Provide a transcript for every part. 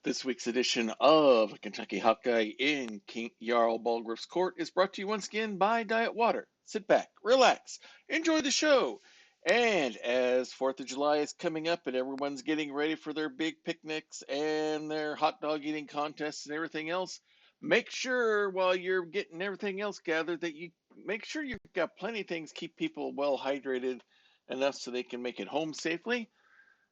This week's edition of Kentucky Hawkeye in King Jarl Balgruuf's court is brought to you once again by Diet Water. Sit back, relax, enjoy the show. And as 4th of July is coming up and everyone's getting ready for their big picnics and their hot dog eating contests and everything else, make sure while you're getting everything else gathered that you make sure you've got plenty of things to keep people well hydrated enough so they can make it home safely.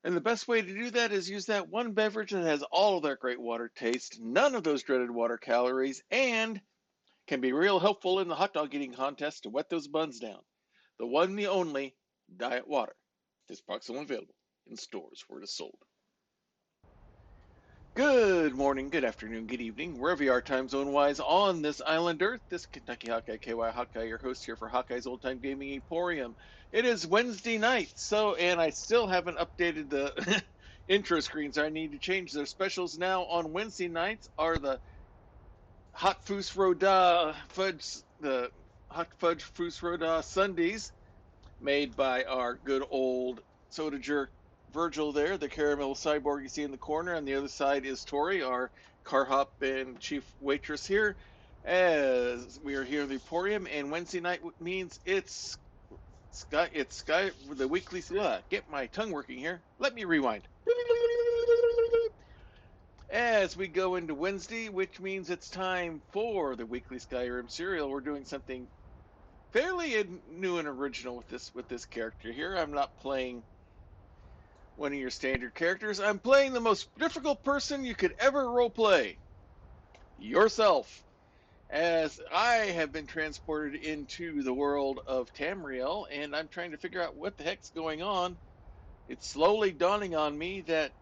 And the best way to do that is use that one beverage that has all of that great water taste, none of those dreaded water calories, and can be real helpful in the hot dog eating contest to wet those buns down. The one, the only, Diet Water. This product's only available in stores where it is sold. Good morning, good afternoon, good evening, wherever you are time zone wise on this island earth. This Kentucky Hawkeye, KY Hawkeye, your host here for Hawkeye's Old Time Gaming Emporium. It is Wednesday night, and I still haven't updated the intro screens. I need to change their specials now on Wednesday nights are the Hot Foos Roda Fudge, the Hot Fudge Foos Roda Sundaes, made by our good old soda jerk Virgil there, the caramel cyborg you see in the corner. On the other side is Tori, our car hop and chief waitress here. As we are here in the Emporium, and Wednesday night means it's Sky, the weekly. Get my tongue working here. Let me rewind. As we go into Wednesday, which means it's time for the weekly Skyrim serial, we're doing something fairly new and original with this character here. I'm not playing one of your standard characters. I'm playing the most difficult person you could ever roleplay. Yourself. As I have been transported into the world of Tamriel, and I'm trying to figure out what the heck's going on. It's slowly dawning on me that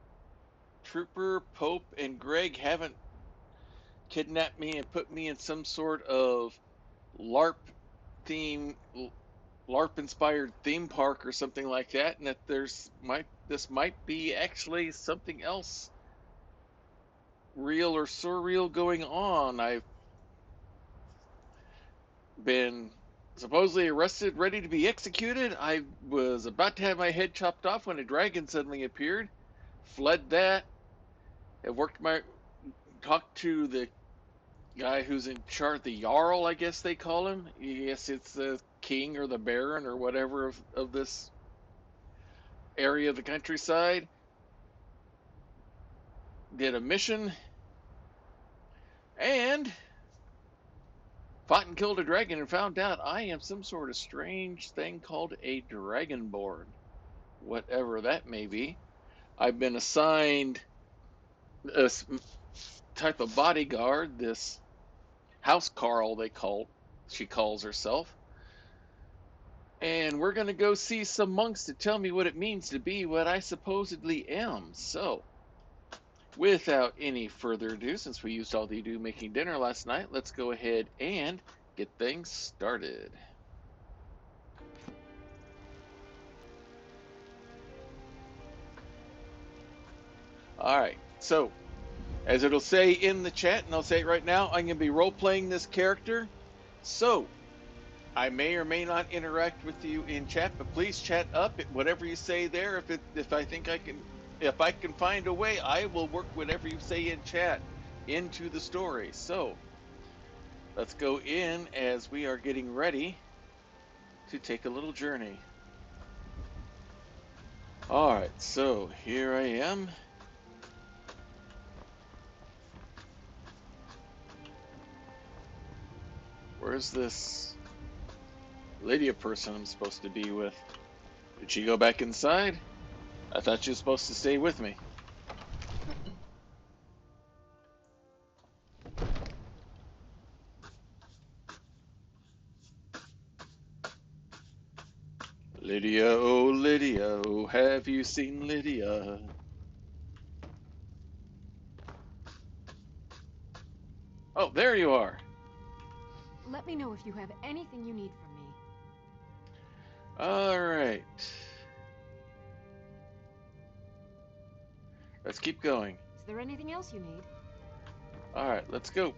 Trooper, Pope, and Greg haven't kidnapped me and put me in some sort of LARP theme, LARP inspired theme park or something like that, and that this might be actually something else real or surreal going on. I've been supposedly arrested, ready to be executed. I was about to have my head chopped off when a dragon suddenly appeared, fled that, have talked to the guy who's in charge, the Jarl, I guess they call him. Yes, it's the king or the baron or whatever of this area of the countryside. Did a mission and fought and killed a dragon and found out I am some sort of strange thing called a dragonborn, whatever that may be. I've been assigned a type of bodyguard, this house Carl she calls herself. And we're going to go see some monks to tell me what it means to be what I supposedly am. So, without any further ado, since we used all the ado making dinner last night, let's go ahead and get things started. Alright, so, as it'll say in the chat, and I'll say it right now, I'm going to be role-playing this character. So, I may or may not interact with you in chat, but please chat up whatever you say there. If I can find a way, I will work whatever you say in chat into the story. So let's go in as we are getting ready to take a little journey. All right, so here I am. Where's this Lydia person I'm supposed to be with? Did she go back inside? I thought she was supposed to stay with me. Lydia, oh, have you seen Lydia? Oh, there you are. Let me know if you have anything you need from me. All right. Let's keep going. Is there anything else you need? All right, let's go.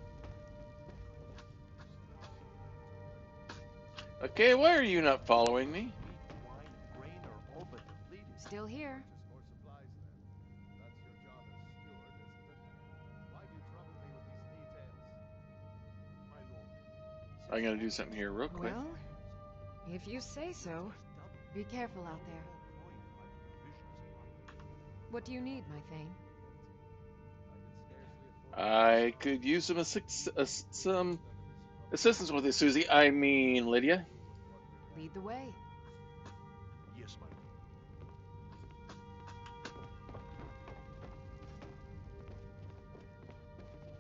Okay, why are you not following me? Still here. I gotta do something here real quick. Well, if you say so. Be careful out there. What do you need, my Thane? I could use some some assistance with this, Susie. I mean, Lydia. Lead the way.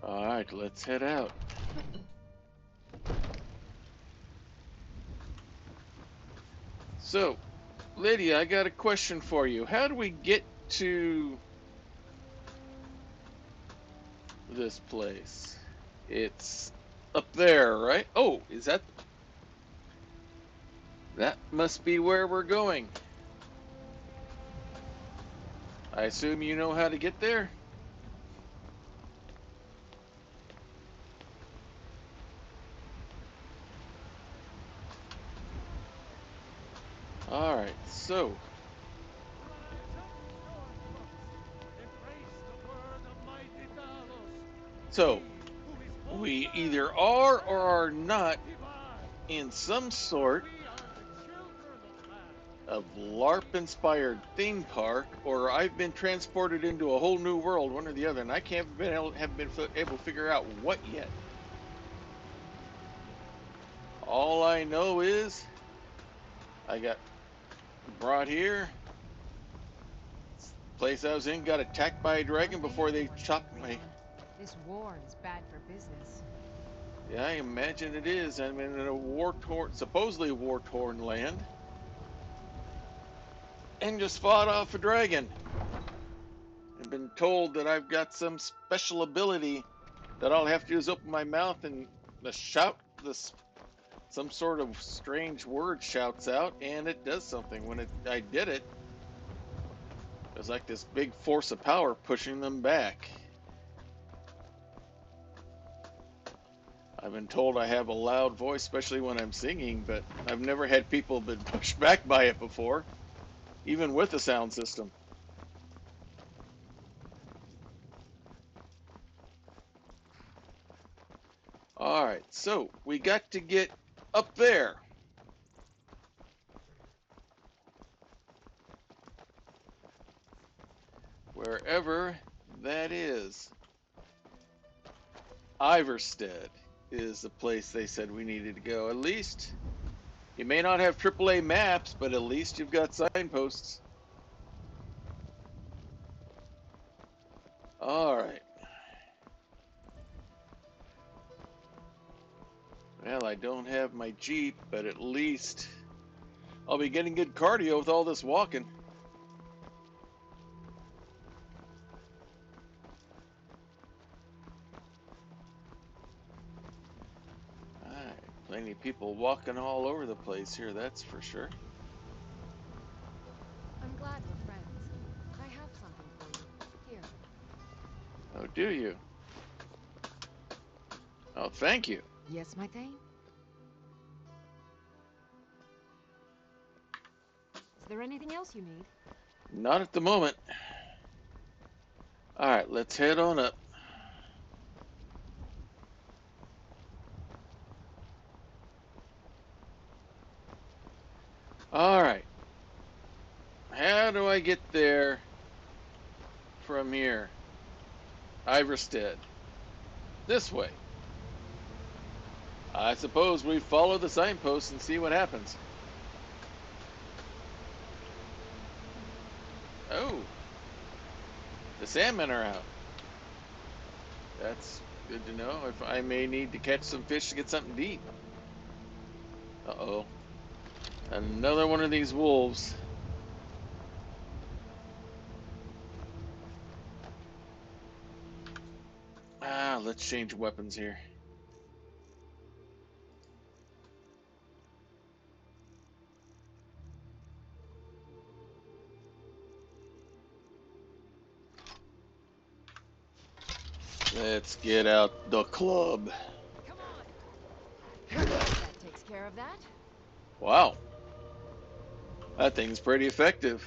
All right, let's head out. So, Lydia, I got a question for you. How do we get to this place? It's up there, right? Oh, is that? That must be where we're going. I assume you know how to get there? All right, so we either are or are not in some sort of LARP-inspired theme park, or I've been transported into a whole new world, one or the other, and I can't have been able to figure out what yet. All I know is I got brought here. Place I was in got attacked by a dragon before they chopped my. This war is bad for business. Yeah, I imagine it is. I'm in a war-torn, supposedly war-torn land, and just fought off a dragon. I've been told that I've got some special ability that all I have to do is open my mouth and some sort of strange word shouts out, and it does something. When I did it, it was like this big force of power pushing them back. I've been told I have a loud voice, especially when I'm singing, but I've never had people been pushed back by it before, even with a sound system. All right, so we got to get up there. Wherever that is. Iverstead is the place they said we needed to go. At least, you may not have AAA maps, but at least you've got signposts. All right. Well, I don't have my Jeep, but at least I'll be getting good cardio with all this walking. All right. Plenty of people walking all over the place here, that's for sure. I'm glad we're friends. I have something for you. Here. Oh, do you? Oh, thank you. Yes, my Thane? Is there anything else you need? Not at the moment. All right, let's head on up. All right. How do I get there from here? Iverstead. This way. I suppose we follow the signposts and see what happens. Oh, the salmon are out. That's good to know. If I may need to catch some fish to get something to eat. Uh-oh. Another one of these wolves. Let's change weapons here. Let's get out the club. Come on! That takes care of that. Wow, that thing's pretty effective.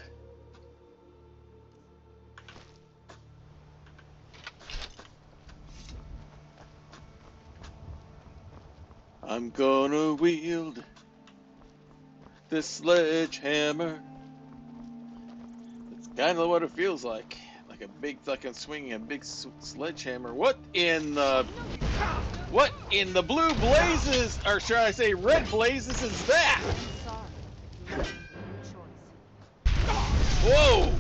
I'm gonna wield this sledgehammer. It's kind of what it feels like. Like a big fucking swinging a big sledgehammer. What in the blue blazes, or should I say red blazes, is that? Sorry. You left me with no choice. Whoa!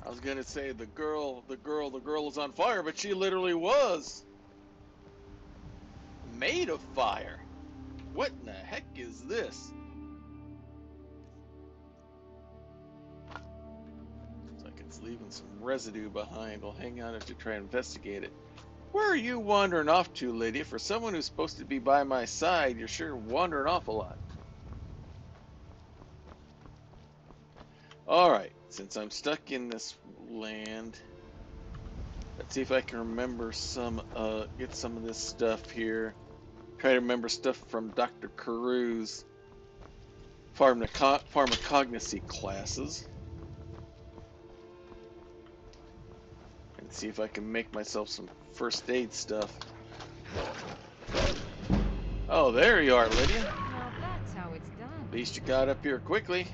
I was gonna say the girl is on fire, but she literally was made of fire. What in the heck is this? Looks like it's leaving some residue behind. I'll hang on it to try and investigate it. Where are you wandering off to, Lydia? For someone who's supposed to be by my side, you're sure wandering off a lot. Alright, since I'm stuck in this land, let's see if I can remember get some of this stuff here. Try to remember stuff from Dr. Caru's pharmacognosy classes. And see if I can make myself some first aid stuff. Oh, there you are, Lydia. Now that's how it's done. At least you got up here quickly.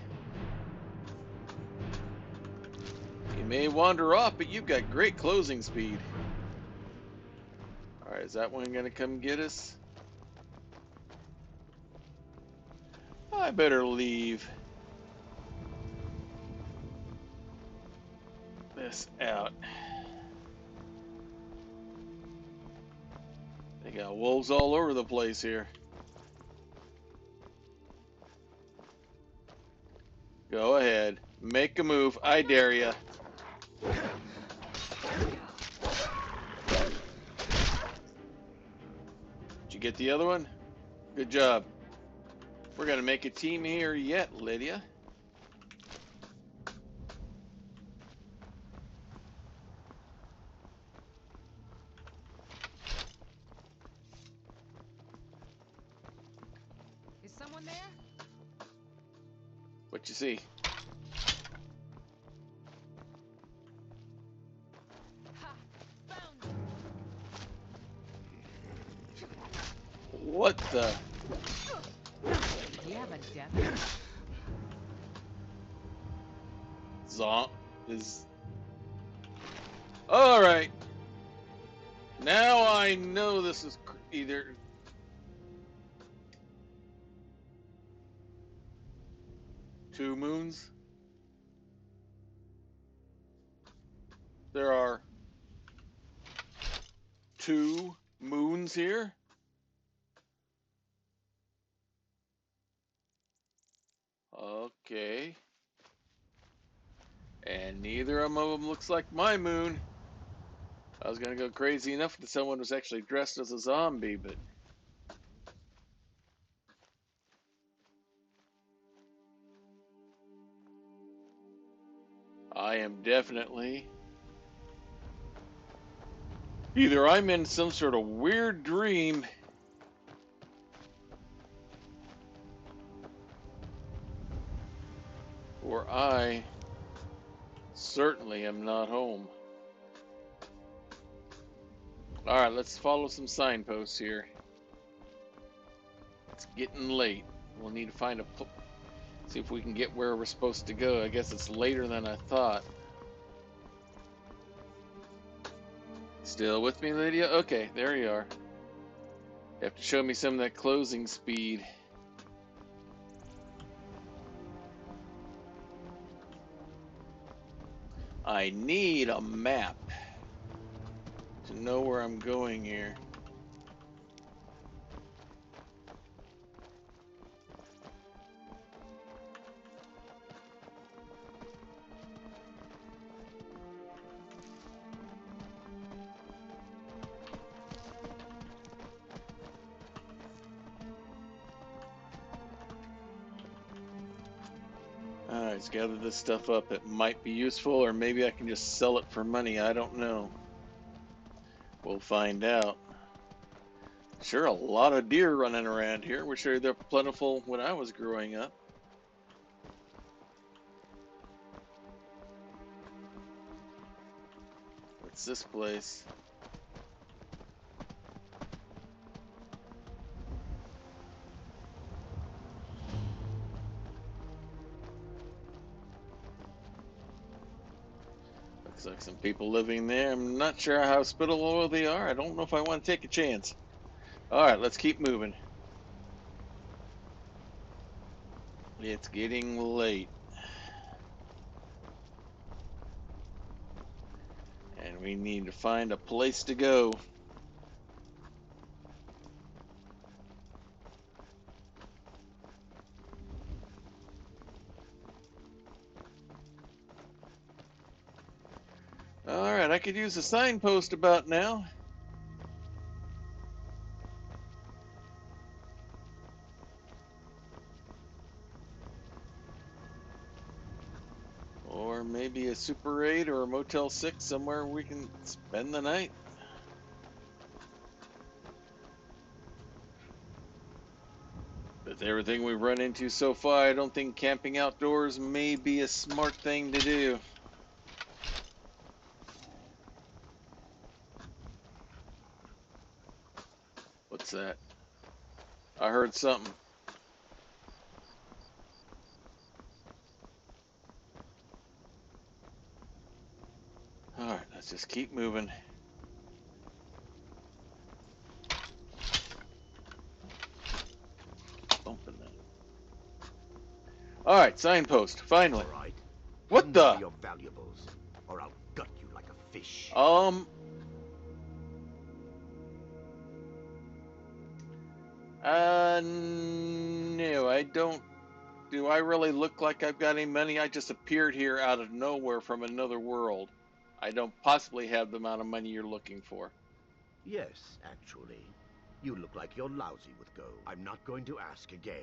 You may wander off, but you've got great closing speed. Alright, is that one gonna come get us? I better leave this out. They got wolves all over the place here. Go ahead. Make a move. I dare ya. Did you get the other one? Good job. We're gonna make a team here yet, Lydia. Is someone there? What you see? Ha! Found you. What the? We have a death. Zonk is. Alright. Now I know this is either. Two moons? There are two moons here? Okay. And neither of them looks like my moon. I was gonna go crazy enough that someone was actually dressed as a zombie, but I am definitely either I'm in some sort of weird dream or I certainly am not home. Alright, let's follow some signposts here. It's getting late. We'll need to find see if we can get where we're supposed to go. I guess it's later than I thought. Still with me, Lydia? Okay, there you are. You have to show me some of that closing speed. I need a map to know where I'm going here. Alright, let's gather this stuff up. It might be useful, or maybe I can just sell it for money. I don't know. We'll find out. Sure, a lot of deer running around here. We're sure they're plentiful when I was growing up. What's this place? Looks like some people living there. I'm not sure how hospitable they are. I don't know if I want to take a chance. Alright, let's keep moving. It's getting late. And we need to find a place to go. Alright, I could use a signpost about now. Or maybe a Super 8 or a Motel 6 somewhere we can spend the night. With everything we've run into so far, I don't think camping outdoors may be a smart thing to do. What's that? I heard something. Alright, let's just keep moving. Bumping that. Alright, signpost, finally. All right. What Hand the? over your valuables, or I'll gut you like a fish. No, I don't. Do I really look like I've got any money? I just appeared here out of nowhere from another world. I don't possibly have the amount of money you're looking for. Yes, actually. You look like you're lousy with gold. I'm not going to ask again.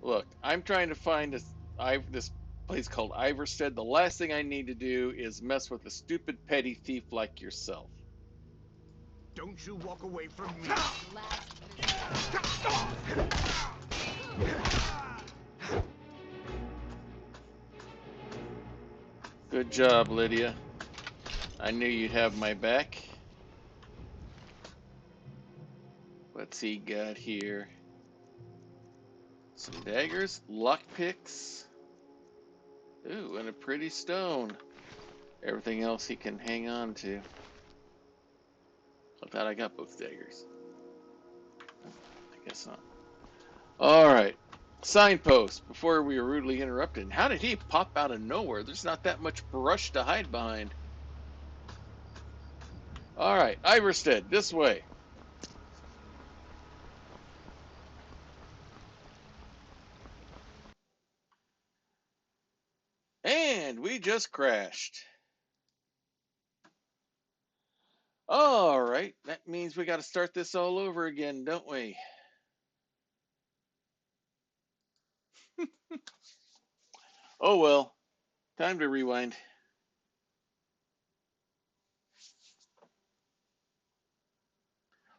Look, I'm trying to find this place called Iverstead. The last thing I need to do is mess with a stupid petty thief like yourself. Don't you walk away from me. Good job, Lydia. I knew you'd have my back. What's he got here? Some daggers, lockpicks. Ooh, and a pretty stone. Everything else he can hang on to. I thought I got both daggers. I guess not. Alright. Signpost, before we were rudely interrupted. How did he pop out of nowhere? There's not that much brush to hide behind. Alright, Iverstead, this way. And we just crashed. Alright, that means we got to start this all over again, don't we? Oh well, time to rewind.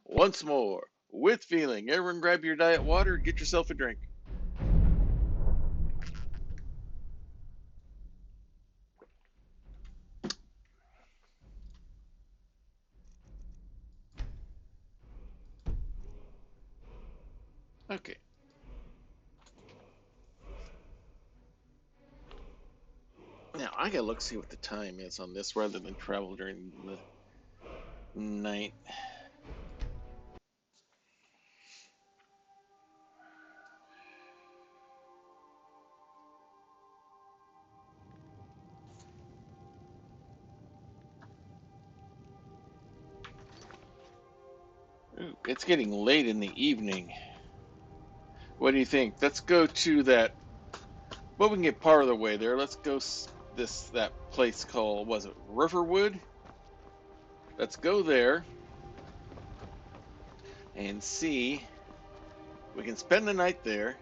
Once more, with feeling. Everyone grab your diet water, get yourself a drink. Okay. Now, I gotta look see what the time is on this rather than travel during the night. Ooh, it's getting late in the evening. What do you think? Let's go to that. Well, we can get part of the way there. Let's go that place called, was it Riverwood? Let's go there and see. We can spend the night there.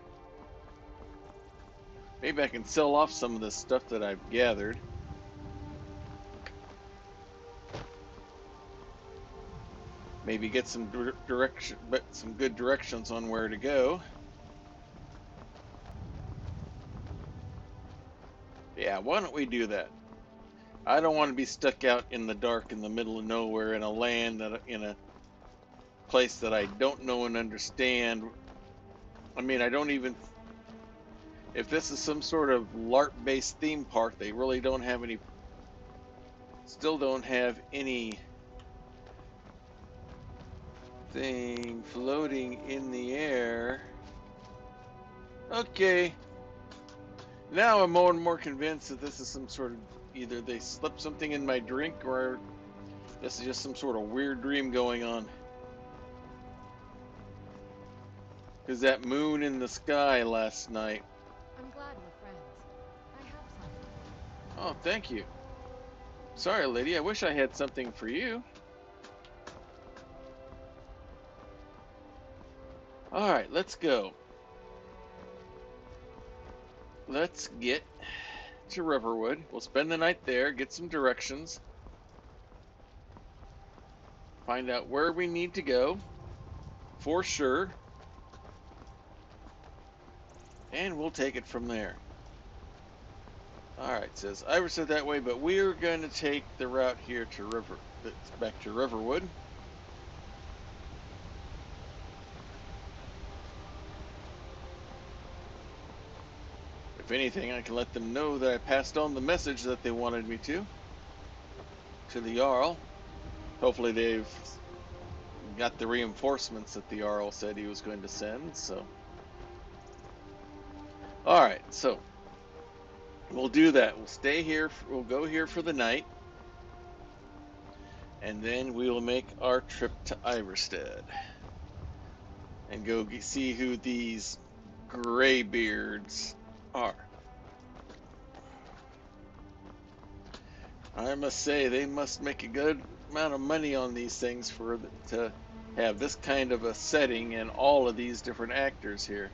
Maybe I can sell off some of the stuff that I've gathered. Maybe get some direction, but some good directions on where to go. Yeah, why don't we do that? I don't want to be stuck out in the dark in the middle of nowhere in a land that in a place that I don't know and understand. I mean, I don't even if this is some sort of LARP-based theme park, they really don't have any, still don't have any thing floating in the air. Okay. Now I'm more and more convinced that this is some sort of, either they slipped something in my drink or this is just some sort of weird dream going on. Because that moon in the sky last night. I'm glad we're friends. I have something. Oh, thank you. Sorry, lady. I wish I had something for you. Alright, let's go. Let's get to Riverwood. We'll spend the night there, get some directions. Find out where we need to go. For sure. And we'll take it from there. Alright, says Ivor said that way, but we're going to take the route here to back to Riverwood. If anything, I can let them know that I passed on the message that they wanted me to the Jarl. Hopefully they've got the reinforcements that the Jarl said he was going to send, so. Alright, so we'll do that. We'll stay here, we'll go here for the night, and then we will make our trip to Iverstead and go see who these Greybeards are. I must say, they must make a good amount of money on these things to have this kind of a setting and all of these different actors here.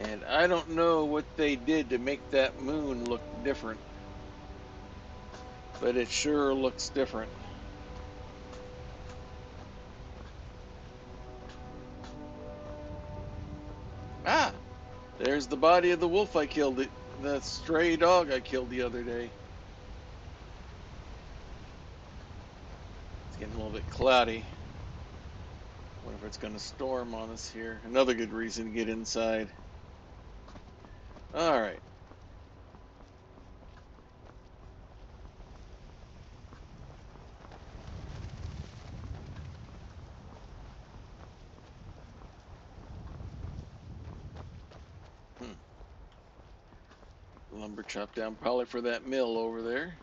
And I don't know what they did to make that moon look different, but it sure looks different. Ah! There's the body of the wolf I killed, the stray dog I killed the other day. It's getting a little bit cloudy. Wonder if it's going to storm on us here. Another good reason to get inside. Alright. Lumber chopped down probably for that mill over there.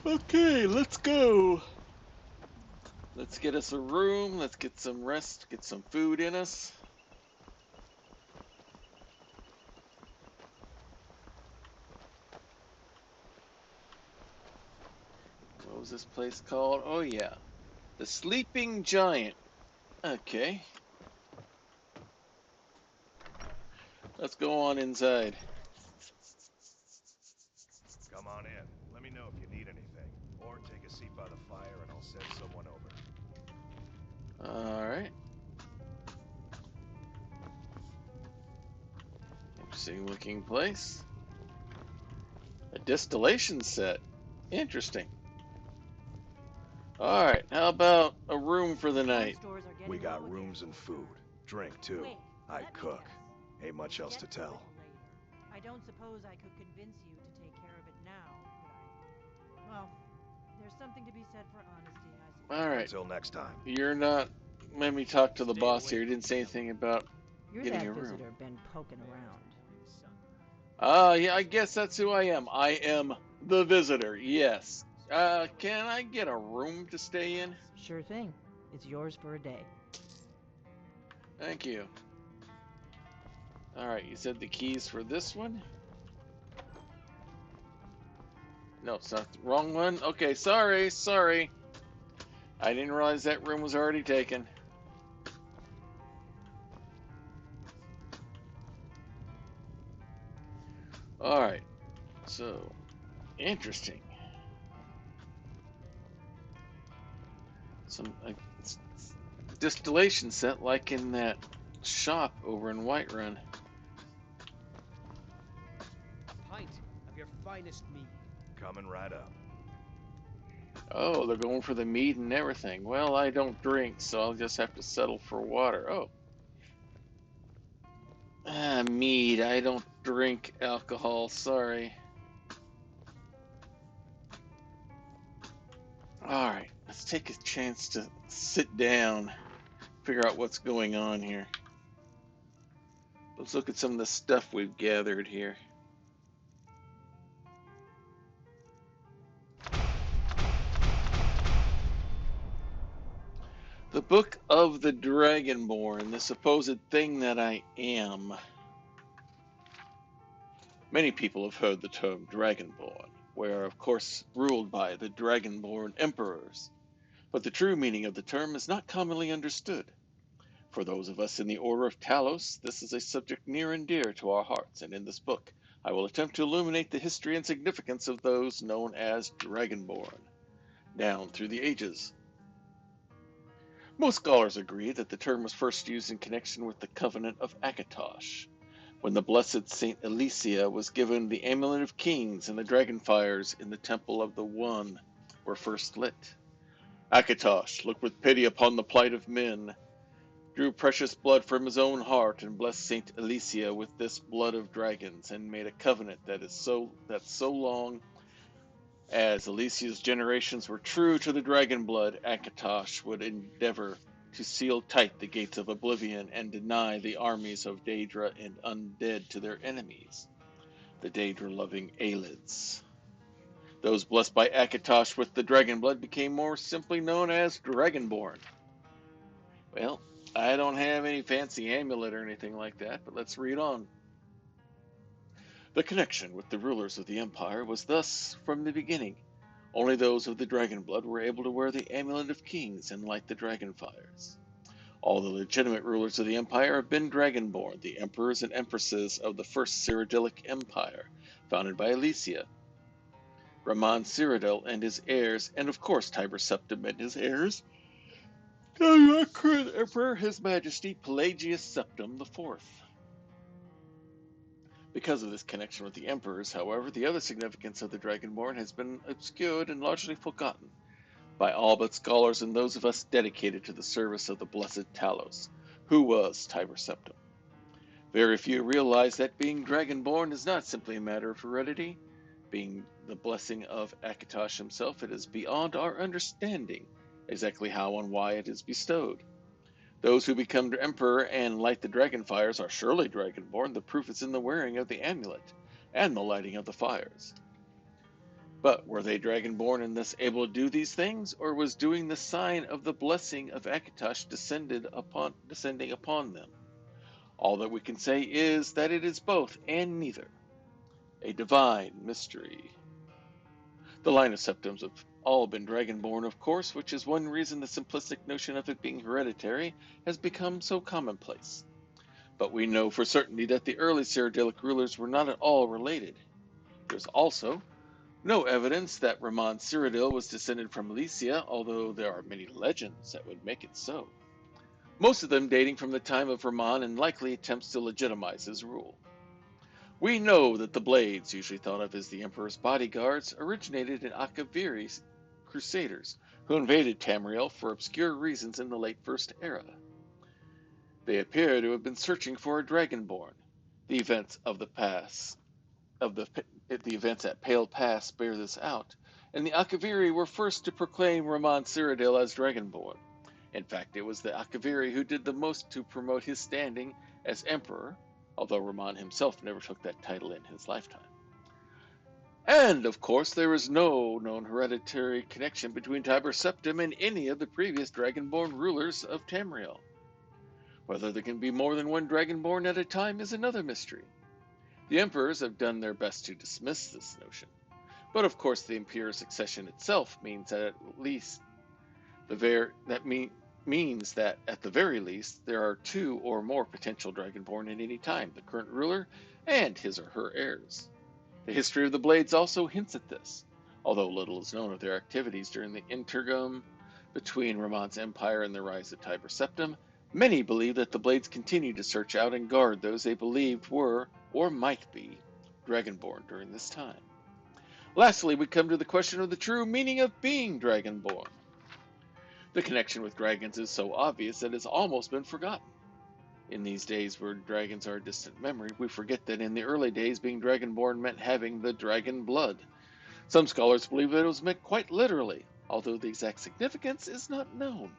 Okay, let's go. Let's get us a room. Let's get some rest, get some food in us. What was this place called? Oh yeah, the Sleeping Giant. Okay. Let's go on inside. Come on in. Let me know if you need anything. Or take a seat by the fire and I'll send someone over. Alright. Interesting looking place. A distillation set. Interesting. Alright, how about a room for the night? We got rooms and food. Drink, too. I cook. Ain't much else to tell. I don't suppose I could convince you to take care of it now, could I? Well, there's something to be said for honesty, I suppose. Alright. Until next time. You're not... Let me talk to the boss here. He didn't say anything about You're getting that a room. visitor been poking around. Yeah, I guess that's who I am. I am the visitor, yes. Can I get a room to stay in? Sure thing. It's yours for a day. Thank you. Alright, you said the keys for this one? No, it's not the wrong one. Okay, sorry. I didn't realize that room was already taken. Alright, so, interesting. Some distillation set like in that shop over in Whiterun. Pint of your finest mead. Coming right up. Oh, they're going for the mead and everything. Well, I don't drink, so I'll just have to settle for water. Oh. Mead. I don't drink alcohol, sorry. Alright, let's take a chance to sit down, figure out what's going on here. Let's look at some of the stuff we've gathered here. The Book of the Dragonborn, the supposed thing that I am. Many people have heard the term Dragonborn, where of course ruled by the Dragonborn emperors. But the true meaning of the term is not commonly understood. For those of us in the Order of Talos, this is a subject near and dear to our hearts, and in this book I will attempt to illuminate the history and significance of those known as Dragonborn, down through the ages. Most scholars agree that the term was first used in connection with the Covenant of Akatosh, when the blessed Saint Alicia was given the Amulet of Kings and the dragon fires in the Temple of the One were first lit. Akatosh looked with pity upon the plight of men, drew precious blood from his own heart, and blessed Saint Alicia with this blood of dragons, and made a covenant that so long as Alicia's generations were true to the dragon blood, Akatosh would endeavor to seal tight the gates of oblivion and deny the armies of Daedra and undead to their enemies, the Daedra-loving Aelids. Those blessed by Akatosh with the dragon blood became more simply known as Dragonborn. Well, I don't have any fancy amulet or anything like that, but let's read on. The connection with the rulers of the empire was thus from the beginning. Only those of the dragon blood were able to wear the Amulet of Kings and light the dragon fires. All the legitimate rulers of the empire have been dragonborn, the emperors and empresses of the First Cyrodiilic Empire, founded by Alicia, Ramon Cyrodiil and his heirs, and of course Tiber Septim and his heirs, and our current emperor, His Majesty Pelagius Septim IV. Because of this connection with the emperors, however, the other significance of the Dragonborn has been obscured and largely forgotten by all but scholars and those of us dedicated to the service of the blessed Talos, who was Tiber Septim. Very few realize that being Dragonborn is not simply a matter of heredity. Being the blessing of Akatosh himself, it is beyond our understanding exactly how and why it is bestowed. Those who become emperor and light the dragon fires are surely dragonborn. The proof is in the wearing of the amulet and the lighting of the fires. But were they dragonborn and thus able to do these things, or was doing the sign of the blessing of Akatosh descending upon them? All that we can say is that it is both and neither. A divine mystery. The line of septims have all been dragonborn, of course, which is one reason the simplistic notion of it being hereditary has become so commonplace. But we know for certainty that the early Cyrodiilic rulers were not at all related. There's also no evidence that Ramon Cyrodiil was descended from Alicia, although there are many legends that would make it so. Most of them dating from the time of Ramon and likely attempts to legitimize his rule. We know that the Blades, usually thought of as the Emperor's bodyguards, originated in Akaviri's Crusaders, who invaded Tamriel for obscure reasons in the late First Era. They appear to have been searching for a Dragonborn. The events at Pale Pass bear this out, and the Akaviri were first to proclaim Ramon Cyrodiil as Dragonborn. In fact, it was the Akaviri who did the most to promote his standing as Emperor, although Ramon himself never took that title in his lifetime. And, of course, there is no known hereditary connection between Tiber Septim and any of the previous Dragonborn rulers of Tamriel. Whether there can be more than one Dragonborn at a time is another mystery. The emperors have done their best to dismiss this notion, but of course the imperial succession itself means that means that at the very least there are two or more potential Dragonborn at any time, the current ruler and his or her heirs. The history of the Blades also hints at this, although little is known of their activities during the interregnum between Ramon's empire and the rise of Tiber Septim. Many believe that the Blades continued to search out and guard those they believed were, or might be, Dragonborn during this time. Lastly, we come to the question of the true meaning of being Dragonborn. The connection with dragons is so obvious that it's almost been forgotten. In these days where dragons are a distant memory, we forget that in the early days being Dragonborn meant having the dragon blood. Some scholars believe that it was meant quite literally, although the exact significance is not known.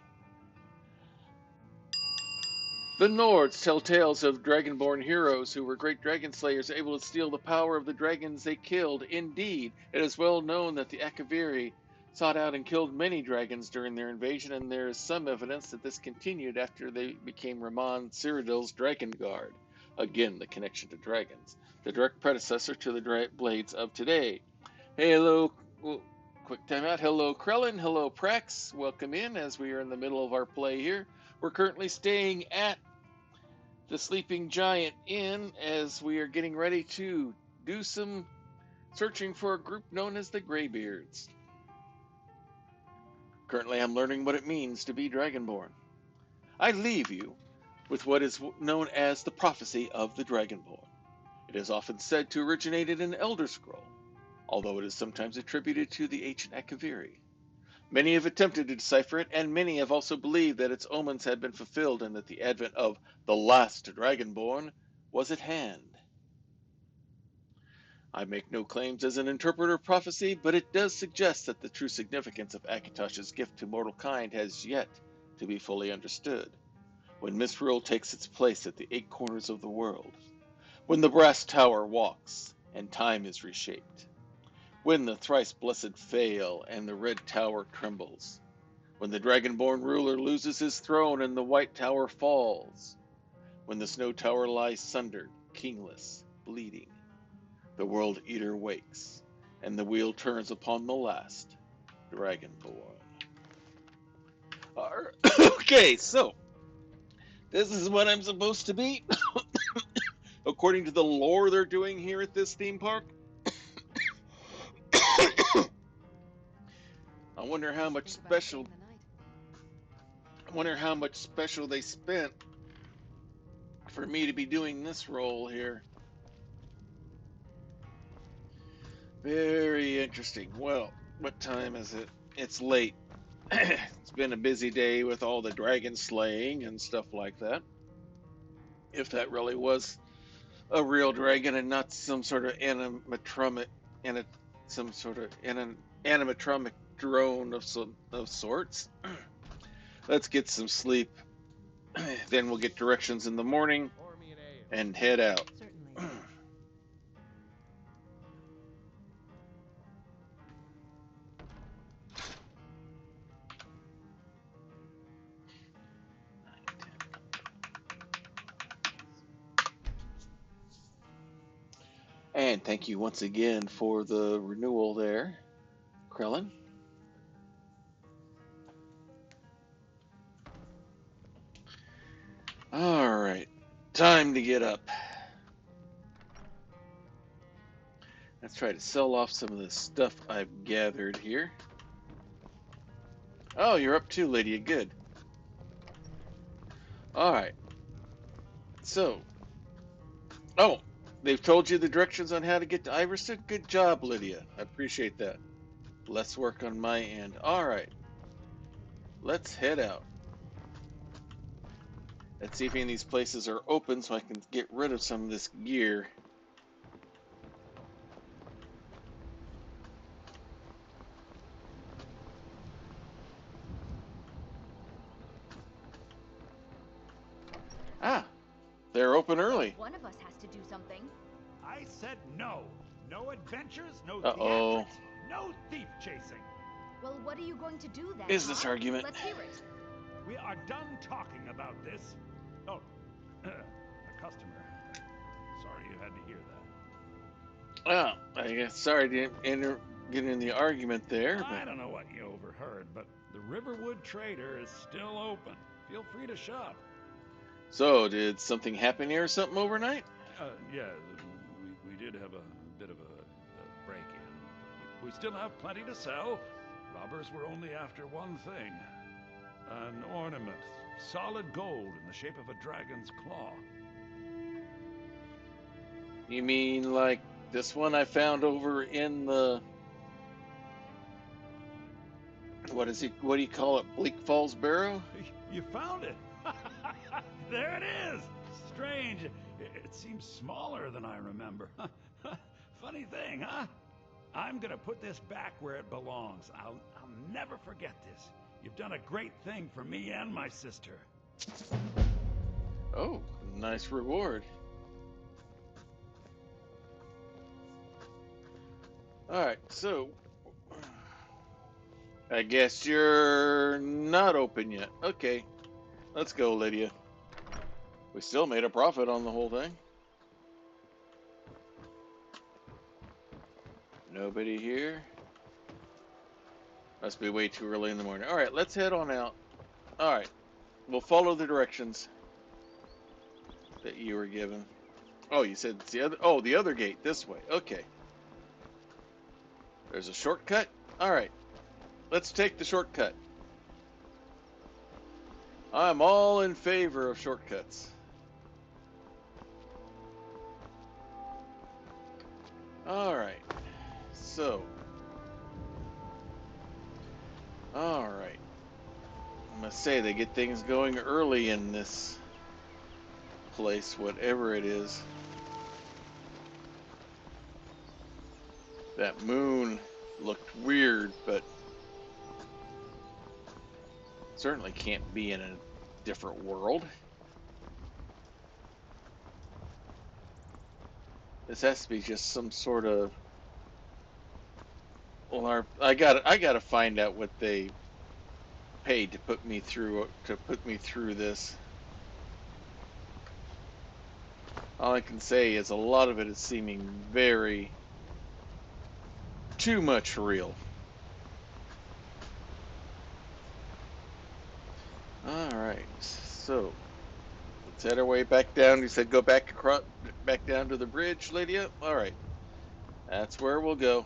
The Nords tell tales of dragonborn heroes who were great dragon slayers able to steal the power of the dragons they killed. Indeed, it is well known that the Akaviri sought out and killed many dragons during their invasion, and there is some evidence that this continued after they became Ramon Cyrodiil's Dragon Guard. Again, the connection to dragons, the direct predecessor to the blades of today. Hey, hello, quick timeout. Hello, Krellin. Hello, Prax. Welcome in as we are in the middle of our play here. We're currently staying at the Sleeping Giant Inn as we are getting ready to do some searching for a group known as the Greybeards. Currently, I'm learning what it means to be Dragonborn. I leave you with what is known as the prophecy of the Dragonborn. It is often said to originate in an Elder Scroll, although it is sometimes attributed to the ancient Akaviri. Many have attempted to decipher it, and many have also believed that its omens had been fulfilled and that the advent of the last Dragonborn was at hand. I make no claims as an interpreter of prophecy, but it does suggest that the true significance of Akatosh's gift to mortal kind has yet to be fully understood. When misrule takes its place at the 8 corners of the world, when the brass tower walks and time is reshaped, when the thrice blessed fail and the red tower trembles, when the dragonborn ruler loses his throne and the white tower falls, when the snow tower lies sundered, kingless, bleeding, the world eater wakes, and the wheel turns upon the last dragonborn. Okay, so this is what I'm supposed to be, according to the lore they're doing here at this theme park. I wonder how much special they spent for me to be doing this role here. Very interesting. Well, what time is it? It's late. It's been a busy day with all the dragon slaying and stuff like that. If that really was a real dragon and not some sort of animatronic drone of sorts. Let's get some sleep. Then we'll get directions in the morning and head out. Certainly. And thank you once again for the renewal there, Krellin. All right, time to get up. Let's try to sell off some of the stuff I've gathered here. Oh, you're up too, Lydia. Good. All right. So, they've told you the directions on how to get to Iverson? Good job, Lydia. I appreciate that. Less work on my end. All right. Let's head out. Let's see if any of these places are open so I can get rid of some of this gear. Ah, they're open early. One of us has to do something. I said no. No adventures, no Uh-oh. theatrics, no thief chasing. Well, what are you going to do then? Business huh? argument. Let's hear it. We are done talking about this. Oh, a customer. Sorry you had to hear that. Oh, I guess sorry to get in the argument there. I But don't know what you overheard, but the Riverwood Trader is still open. Feel free to shop. so, did something happen here or something overnight? Yeah, we did have a bit of a break-in. We still have plenty to sell. Robbers were only after one thing. An ornament. Solid gold in the shape of a dragon's claw. You mean like this one I found over in the What is he? What do you call it? Bleak Falls Barrow? You found it! There it is! Strange. It seems smaller than I remember. Funny thing, huh? I'm gonna put this back where it belongs. I'll never forget this. You've done a great thing for me and my sister. Oh, nice reward. Alright, so I guess you're not open yet. Okay, let's go, Lydia. We still made a profit on the whole thing. Nobody here. Must be way too early in the morning. Alright, let's head on out. Alright, we'll follow the directions that you were given. Oh, you said it's the other. Oh, the other gate this way. Okay. There's a shortcut. All right. Let's take the shortcut. I'm all in favor of shortcuts. All right. So. All right. I must say they get things going early in this place, whatever it is. That moon looked weird, but certainly can't be in a different world. This has to be just some sort of. Well, I gotta find out what they paid to put me through this. All I can say is a lot of it is seeming very too much real. Alright, so let's head our way back down. You said go back down to the bridge, Lydia? Alright. That's where we'll go.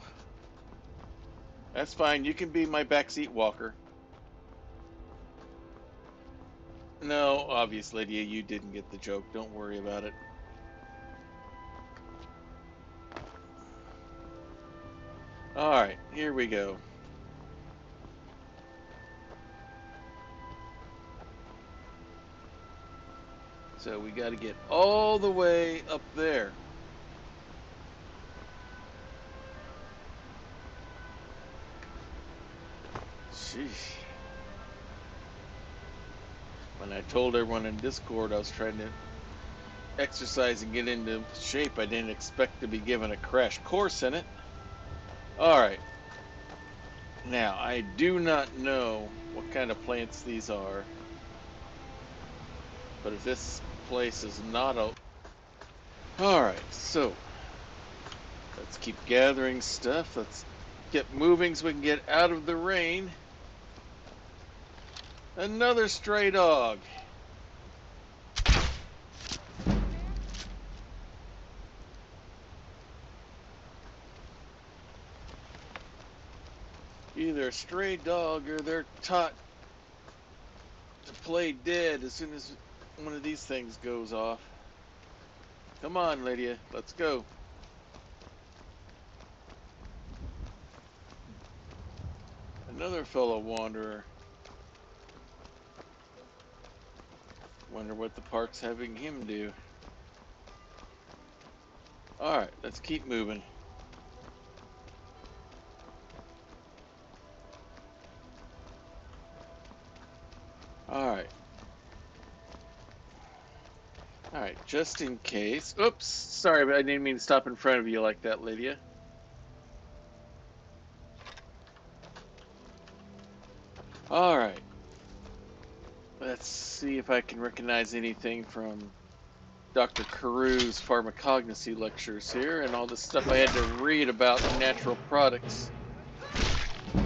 That's fine. You can be my backseat walker. No, obvious, Lydia, you didn't get the joke. Don't worry about it. Alright, here we go. So we got to get all the way up there. Sheesh. When I told everyone in Discord I was trying to exercise and get into shape, I didn't expect to be given a crash course in it. Alright. Now, I do not know what kind of plants these are. But if this place is not a... Alright, so let's keep gathering stuff. Let's get moving so we can get out of the rain. Another stray dog. Either a stray dog or they're taught to play dead as soon as one of these things goes off. Come on, Lydia, let's go. Another fellow wanderer. Wonder what the park's having him do. Alright, let's keep moving. Alright. Alright, just in case. Oops, sorry, but I didn't mean to stop in front of you like that, Lydia. Alright. Let's see if I can recognize anything from Dr. Caru's pharmacognosy lectures here and all the stuff I had to read about natural products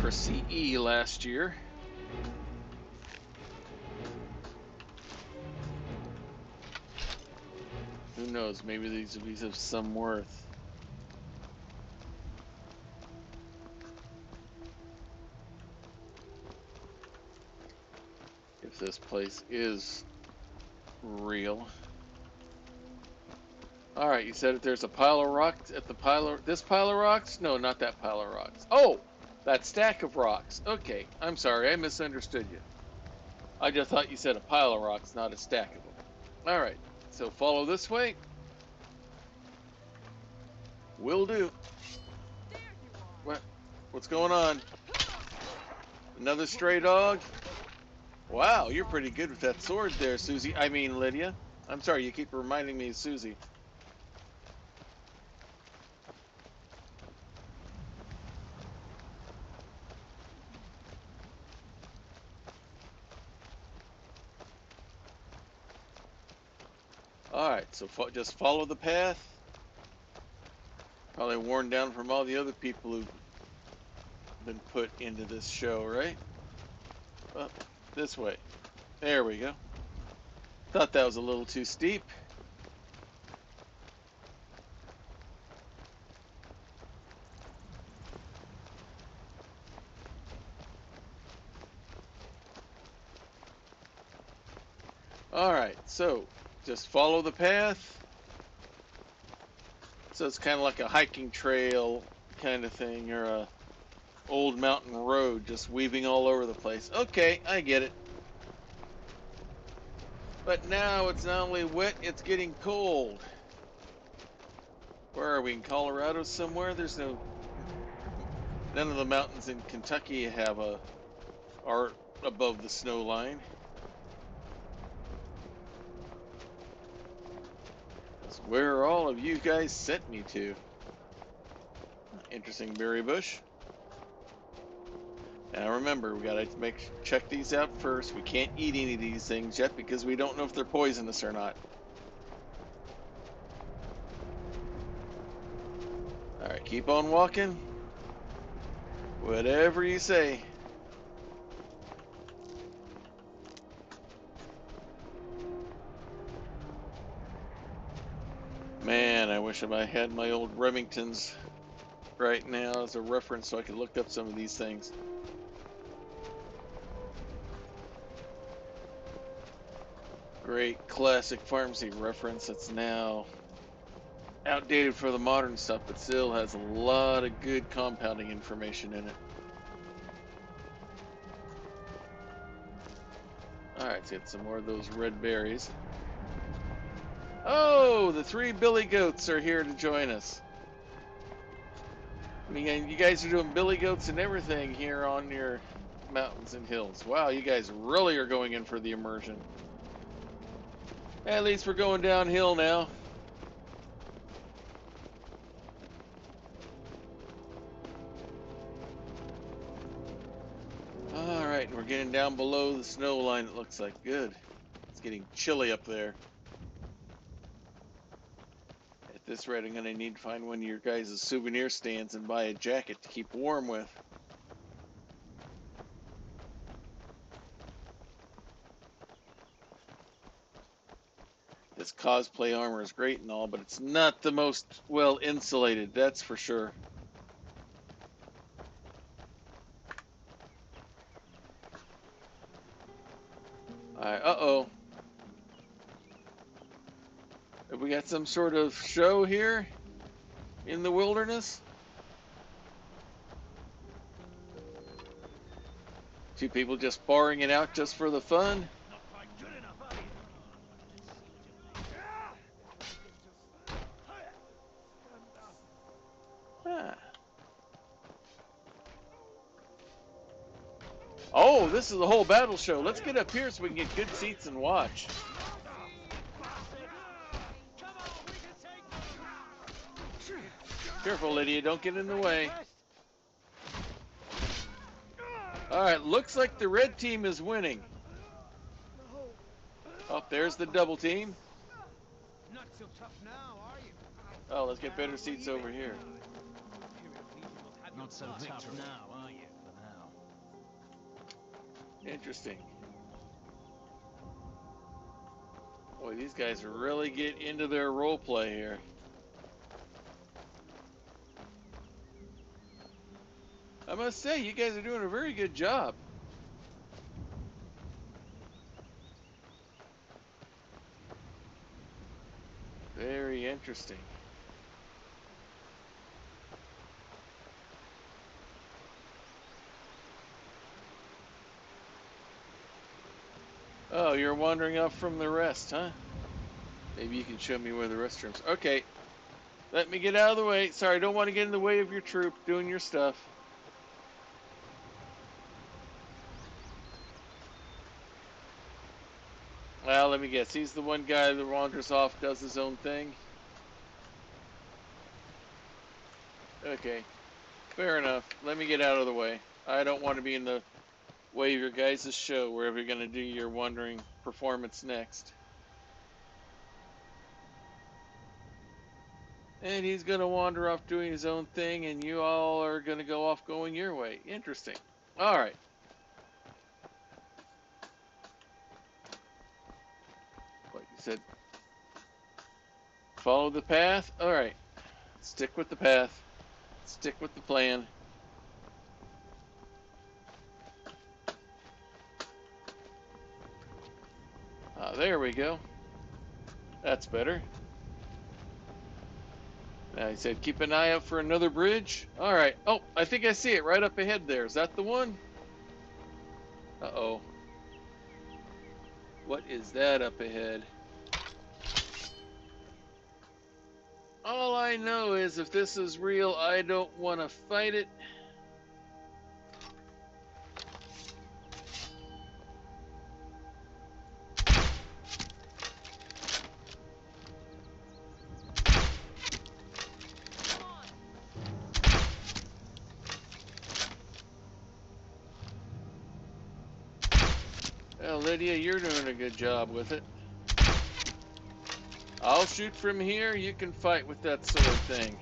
for CE last year. Who knows, maybe these will be of some worth. If this place is real. Alright, you said that there's a pile of rocks at the this pile of rocks? No, not that pile of rocks. Oh! That stack of rocks. Okay, I'm sorry, I misunderstood you. I just thought you said a pile of rocks, not a stack of them. All right, so follow this way. Will do. What? What's going on? Another stray dog? Wow, you're pretty good with that sword there, Susie. I mean, Lydia. I'm sorry, you keep reminding me of Susie. Alright, so just follow the path. Probably worn down from all the other people who've been put into this show, right? Up this way. There we go. Thought that was a little too steep. Alright, so just follow the path. So it's kind of like a hiking trail kind of thing, or a old mountain road just weaving all over the place. Okay, I get it. But now it's not only wet, it's getting cold. Where are we, in Colorado somewhere? There's none of the mountains in Kentucky are above the snow line. That's where all of you guys sent me to. Interesting berry bush. Now remember, we gotta check these out first. We can't eat any of these things yet because we don't know if they're poisonous or not. Alright, keep on walking. Whatever you say. Man, I wish I had my old Remingtons right now as a reference so I could look up some of these things. Great classic pharmacy reference that's now outdated for the modern stuff, but still has a lot of good compounding information in it. Alright, let's get some more of those red berries. Oh, the 3 billy goats are here to join us. I mean, you guys are doing billy goats and everything here on your mountains and hills. Wow, you guys really are going in for the immersion. At least we're going downhill now. Alright, we're getting down below the snow line, it looks like. Good. It's getting chilly up there. At this rate, I'm going to need to find one of your guys' souvenir stands and buy a jacket to keep warm with. This cosplay armor is great and all, but it's not the most well insulated, that's for sure. Alright, uh-oh. Have we got some sort of show here in the wilderness? 2 people just barring it out just for the fun? Not quite good enough, are you? Ah. Oh, this is the whole battle show. Let's get up here so we can get good seats and watch. Careful, Lydia, don't get in the way. Alright, looks like the red team is winning. Oh, there's the double team. Not so tough now, are you? Oh, let's get better seats over here. Not so tough now, are you? For now. Interesting. Boy, these guys really get into their role play here. I must say, you guys are doing a very good job. Very interesting. Oh, you're wandering off from the rest, huh? Maybe you can show me where the restrooms. Okay, let me get out of the way. Sorry, I don't want to get in the way of your troop doing your stuff. Well, let me guess. He's the one guy that wanders off, does his own thing. Okay, fair enough. Let me get out of the way. I don't want to be in the way of your guys' show wherever you're going to do your wandering performance next. And he's going to wander off doing his own thing, and you all are going to go off going your way. Interesting. All right. Like you said, follow the path. All right. Stick with the path. Stick with the plan. There we go. That's better. Now he said, keep an eye out for another bridge. All right. Oh, I think I see it right up ahead there. Is that the one? Uh-oh. What is that up ahead? All I know is if this is real, I don't want to fight it. Well, Lydia, you're doing a good job with it. I'll shoot from here. You can fight with that sword thing.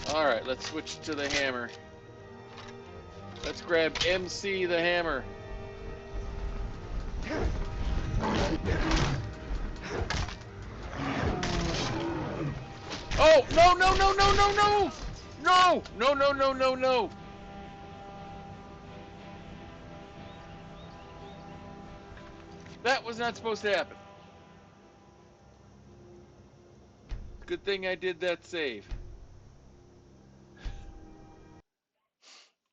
Alright, let's switch to the hammer. Let's grab MC the hammer. Oh, no, no, no, no, no, no! No! No, no, no, no, no! That was not supposed to happen. Good thing I did that save.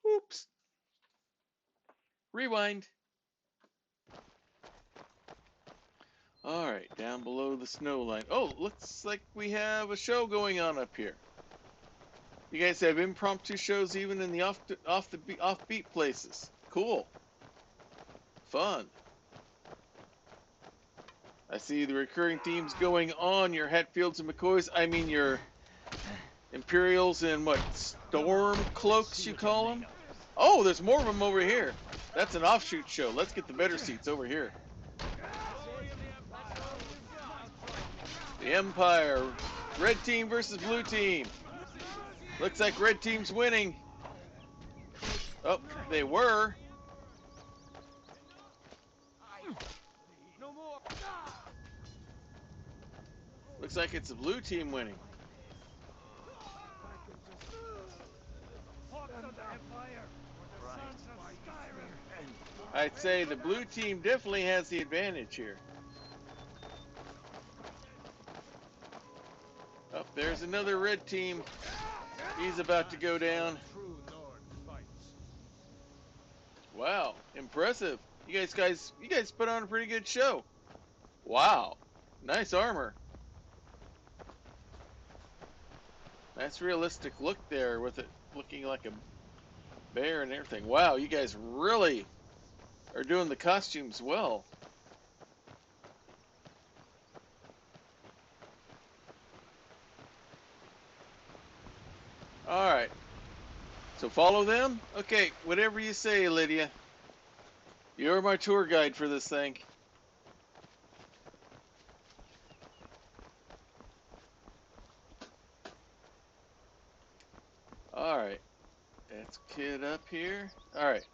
Oops. Rewind. Alright, down below the snow line. Oh, looks like we have a show going on up here. You guys have impromptu shows even in the offbeat places. Cool. Fun. I see the recurring themes going on. Your Hatfields and McCoys. I mean your Imperials and what? Storm cloaks you call them? Oh, there's more of them over here. That's an offshoot show. Let's get the better seats over here. The Empire. Red team versus blue team. Looks like red team's winning. Oh, they were. Looks like it's the blue team winning. I'd say the blue team definitely has the advantage here. Oh, there's another red team. He's about to go down. Wow, impressive. You guys put on a pretty good show. Wow, nice armor. Nice realistic look there with it looking like a bear and everything. Wow, you guys really are doing the costumes well. Alright. So follow them? Okay, whatever you say, Lydia. You're my tour guide for this thing. Alright. Let's get up here. Alright.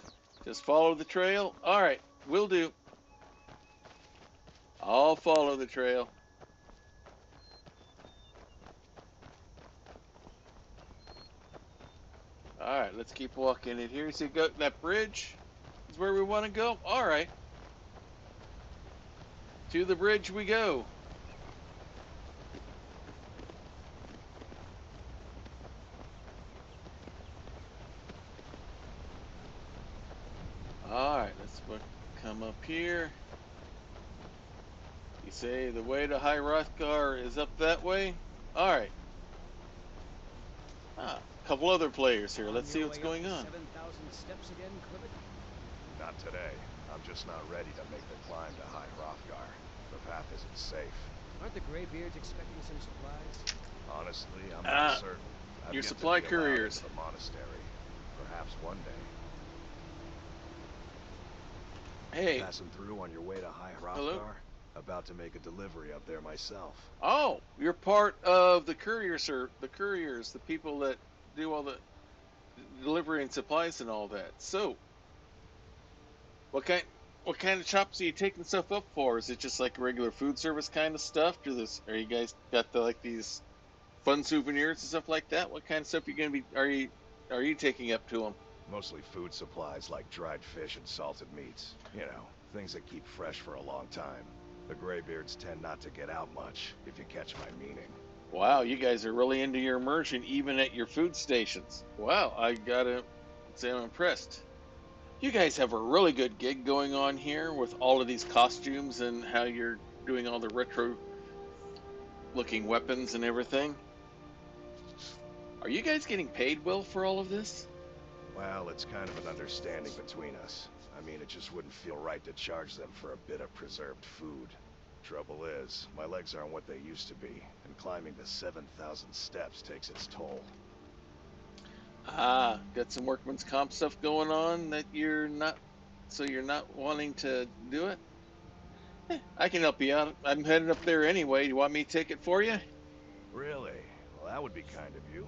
Just follow the trail. Alright, will do. I'll follow the trail. Alright, let's keep walking it here. So go that bridge is where we want to go. Alright. To the bridge we go. Alright, let's come up here. You say the way to High Rothgar is up that way? Alright. Ah, a couple other players here. Let's see what's going on. 7,000 steps again, Clibbit? Not today. I'm just not ready to make the climb to High Hrothgar. The path isn't safe. Aren't the Greybeards expecting some supplies? Honestly, I'm not certain. I've Your yet to supply be allowed couriers. into the monastery. Perhaps one day. Hey. Passing through on your way to High Hello? Hrothgar? About to make a delivery up there myself. Oh, you're part of the couriers, sir. The couriers, the people that do all the delivery and supplies and all that. So, what kind of shops are you taking stuff up for? Is it just like regular food service kind of stuff? Are you guys got like these fun souvenirs and stuff like that? What kind of stuff are you taking up to them? Mostly food supplies like dried fish and salted meats. You know, things that keep fresh for a long time. The Greybeards tend not to get out much, if you catch my meaning. Wow, you guys are really into your immersion even at your food stations. Wow, I gotta say I'm impressed. You guys have a really good gig going on here with all of these costumes and how you're doing all the retro looking weapons and everything. Are you guys getting paid well for all of this? Well, it's kind of an understanding between us. I mean, it just wouldn't feel right to charge them for a bit of preserved food. Trouble is, my legs aren't what they used to be, and climbing the 7,000 steps takes its toll. Ah, got some workman's comp stuff going on that you're not wanting to do it? I can help you out. I'm headed up there anyway. You want me to take it for you? Really? Well, that would be kind of you.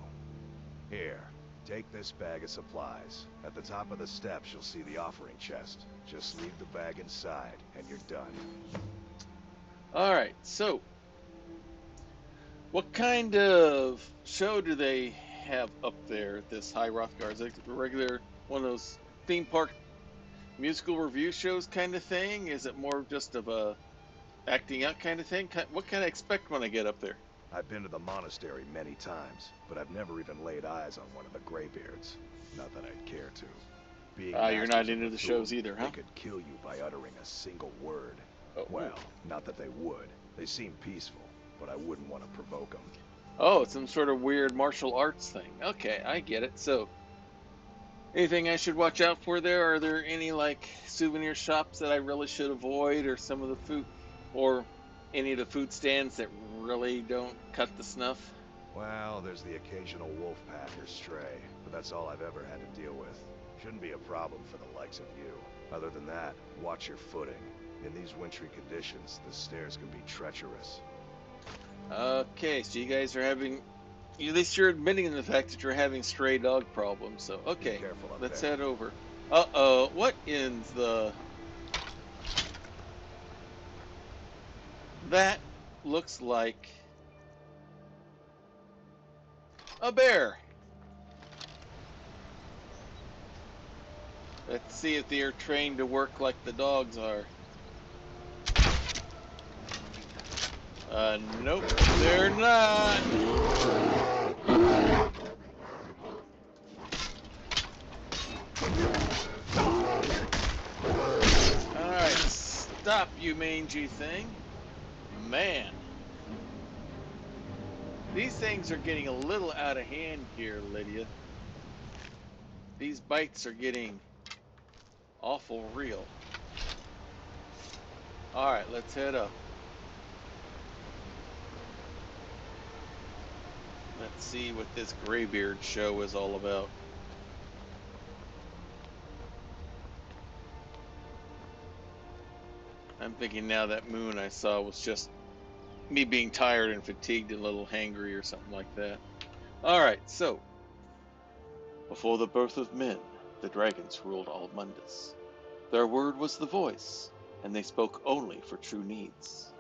Here, take this bag of supplies. At the top of the steps, you'll see the offering chest. Just leave the bag inside, and you're done. Alright, so what kind of show do they have up there at this High Rothgar? Is it a regular one of those theme park musical review shows kind of thing? Is it more just of a acting out kind of thing? What can I expect when I get up there? I've been to the monastery many times, but I've never even laid eyes on one of the Greybeards. Not that I'd care to. Being You're not masters of into the Thule, shows either, huh? They could kill you by uttering a single word. Oh. Well, not that they would. They seem peaceful, but I wouldn't want to provoke them. Oh, it's some sort of weird martial arts thing. Okay, I get it. So, anything I should watch out for there? Are there any, like, souvenir shops that I really should avoid, or some of the food, or any of the food stands that really don't cut the snuff? Well, there's the occasional wolf pack or stray, but that's all I've ever had to deal with. Shouldn't be a problem for the likes of you. Other than that, watch your footing. In these wintry conditions, the stairs can be treacherous. Okay, so you guys are having... At least you're admitting the fact that you're having stray dog problems, so... Okay, Be careful up let's there. head over. Uh-oh, what in the... That looks like... a bear! Let's see if they are trained to work like the dogs are. Nope, they're not. Alright, stop, you mangy thing. Man. These things are getting a little out of hand here, Lydia. These bites are getting awful real. Alright, let's head up. Let's see what this Greybeard show is all about. I'm thinking now that moon I saw was just me being tired and fatigued and a little hangry or something like that. Alright, so before the birth of men, the dragons ruled all Mundus. Their word was the voice, and they spoke only for true needs.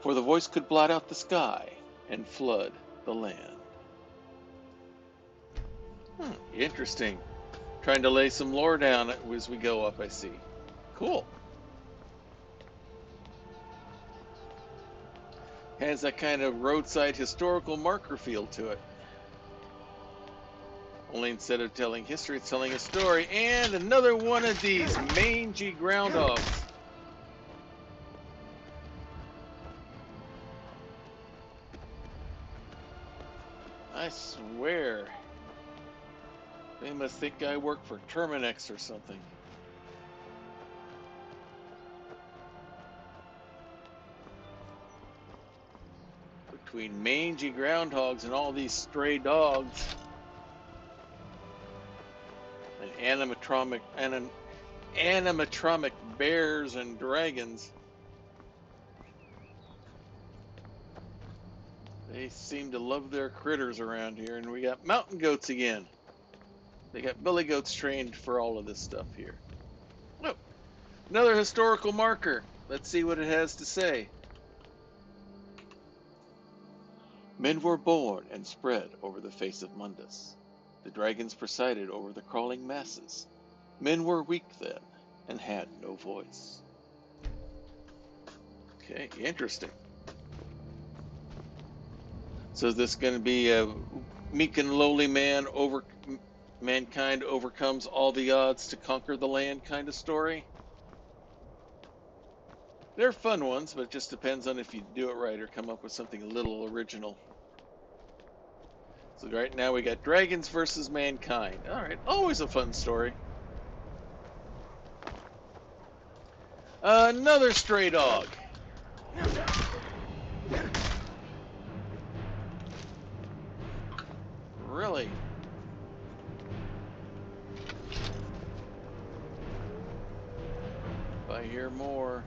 For the voice could blot out the sky and flood the land. Interesting. Trying to lay some lore down as we go up, I see. Cool. Has that kind of roadside historical marker feel to it. Only instead of telling history, it's telling a story. And another one of these mangy groundhogs. I swear. They must think I work for Terminex or something. Between mangy groundhogs and all these stray dogs, and animatronic bears and dragons, they seem to love their critters around here. And we got mountain goats again. They got billy goats trained for all of this stuff here. Oh, another historical marker. Let's see what it has to say. Men were born and spread over the face of Mundus. The dragons presided over the crawling masses. Men were weak then and had no voice. Okay, interesting. So is this going to be a meek and lowly mankind overcomes all the odds to conquer the land kind of story? They're fun ones, but it just depends on if you do it right or come up with something a little original. So right now we got dragons versus mankind. Alright, always a fun story. Another stray dog. Really? If I hear more.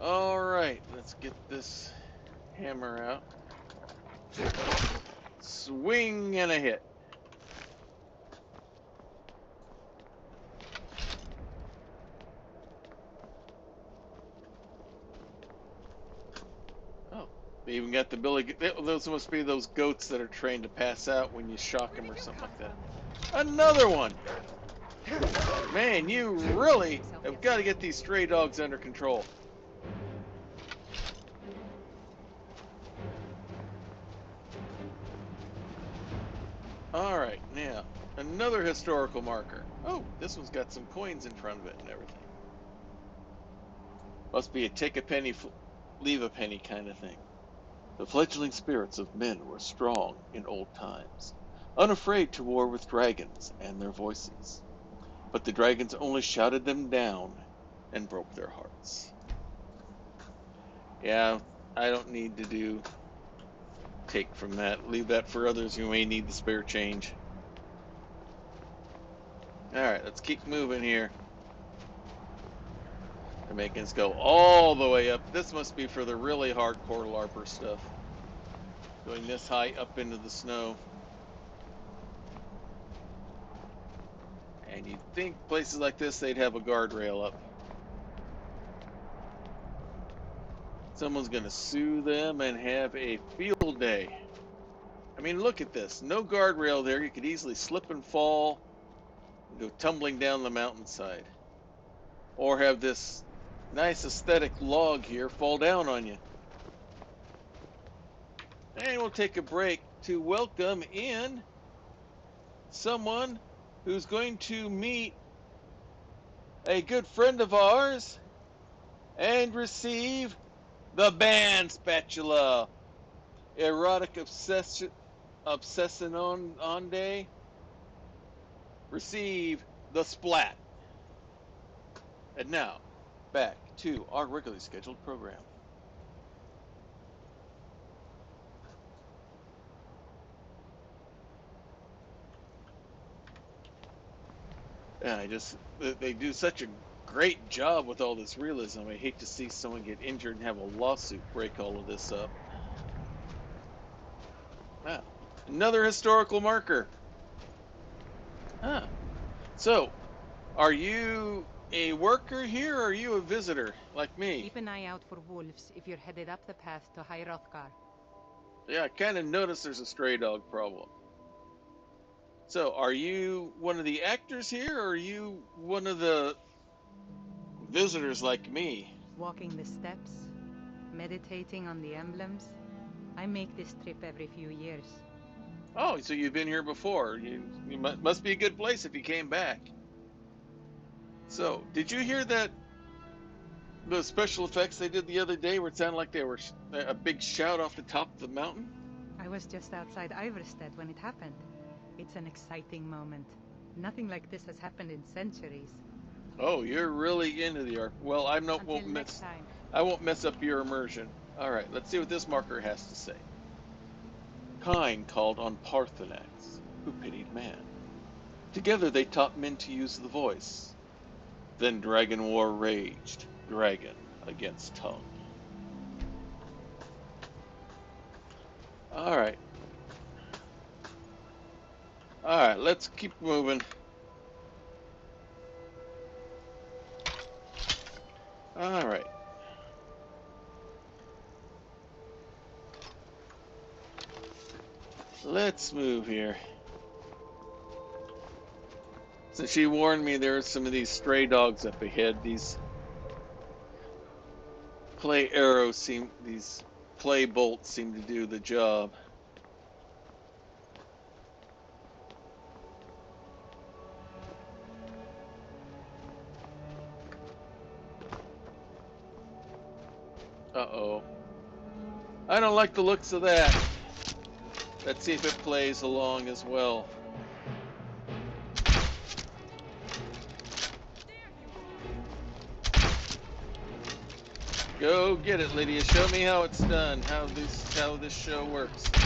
Alright, let's get this hammer out. Swing and a hit. Oh, they even got the billy. Those must be those goats that are trained to pass out when you shock them or something like that. Another one. Man, you really have got to get these stray dogs under control. Alright, now, another historical marker. Oh, this one's got some coins in front of it and everything. Must be a take a penny, leave a penny kind of thing. The fledgling spirits of men were strong in old times, unafraid to war with dragons and their voices. But the dragons only shouted them down and broke their hearts. Yeah, I don't need to take from that. Leave that for others who may need the spare change. Alright, let's keep moving here. They're making us go all the way up. This must be for the really hardcore LARPer stuff. Going this high up into the snow. And you'd think places like this they'd have a guardrail up. Someone's gonna sue them and have a field day. I mean, look at this. No guardrail there. You could easily slip and fall and go tumbling down the mountainside. Or have this nice aesthetic log here fall down on you. And we'll take a break to welcome in someone who's going to meet a good friend of ours and receive the band spatula. Erotic obsession on day. Receive the splat. And now, back to our regularly scheduled program. And they do such a great job with all this realism. I hate to see someone get injured and have a lawsuit break all of this up. Ah, another historical marker. Ah, so, are you a worker here, or are you a visitor, like me? Keep an eye out for wolves if you're headed up the path to High Hrothgar. Yeah, I kind of noticed there's a stray dog problem. So, are you one of the actors here, or are you one of the visitors like me? Walking the steps, meditating on the emblems. I make this trip every few years. Oh, so you've been here before. You must be a good place if you came back. So, did you hear that the special effects they did the other day where it sounded like they were a big shout off the top of the mountain? I was just outside Iverstead when it happened. It's an exciting moment. Nothing like this has happened in centuries. Oh, you're really into the art. Well, I Until won't next time. I won't mess up your immersion. All right, let's see what this marker has to say. Kine called on Parthenax, who pitied man. Together they taught men to use the voice. Then dragon war raged, dragon against tongue. All right. All right, let's keep moving. All right. Let's move here. Since she warned me there are some of these stray dogs up ahead, these play bolts seem to do the job. Uh-oh. I don't like the looks of that. Let's see if it plays along as well. Go get it, Lydia. Show me how it's done, how this show works. I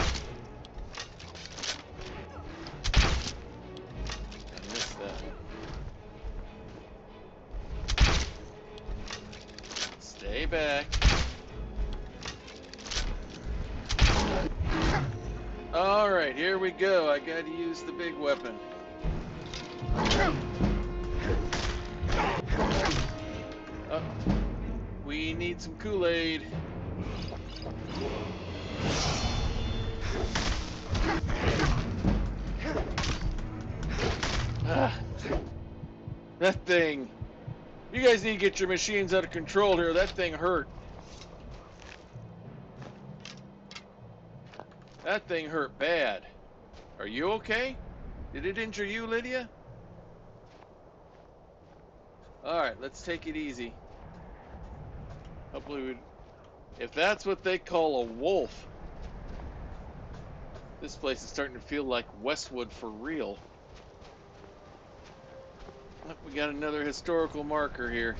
missed that. Stay back. Alright, here we go. I gotta use the big weapon. We need some Kool-Aid. That thing. You guys need to get your machines out of control here. That thing hurt. That thing hurt bad. Are you okay? Did it injure you, Lydia? Alright, let's take it easy. Hopefully if that's what they call a wolf, this place is starting to feel like Westwood for real. Look, we got another historical marker here.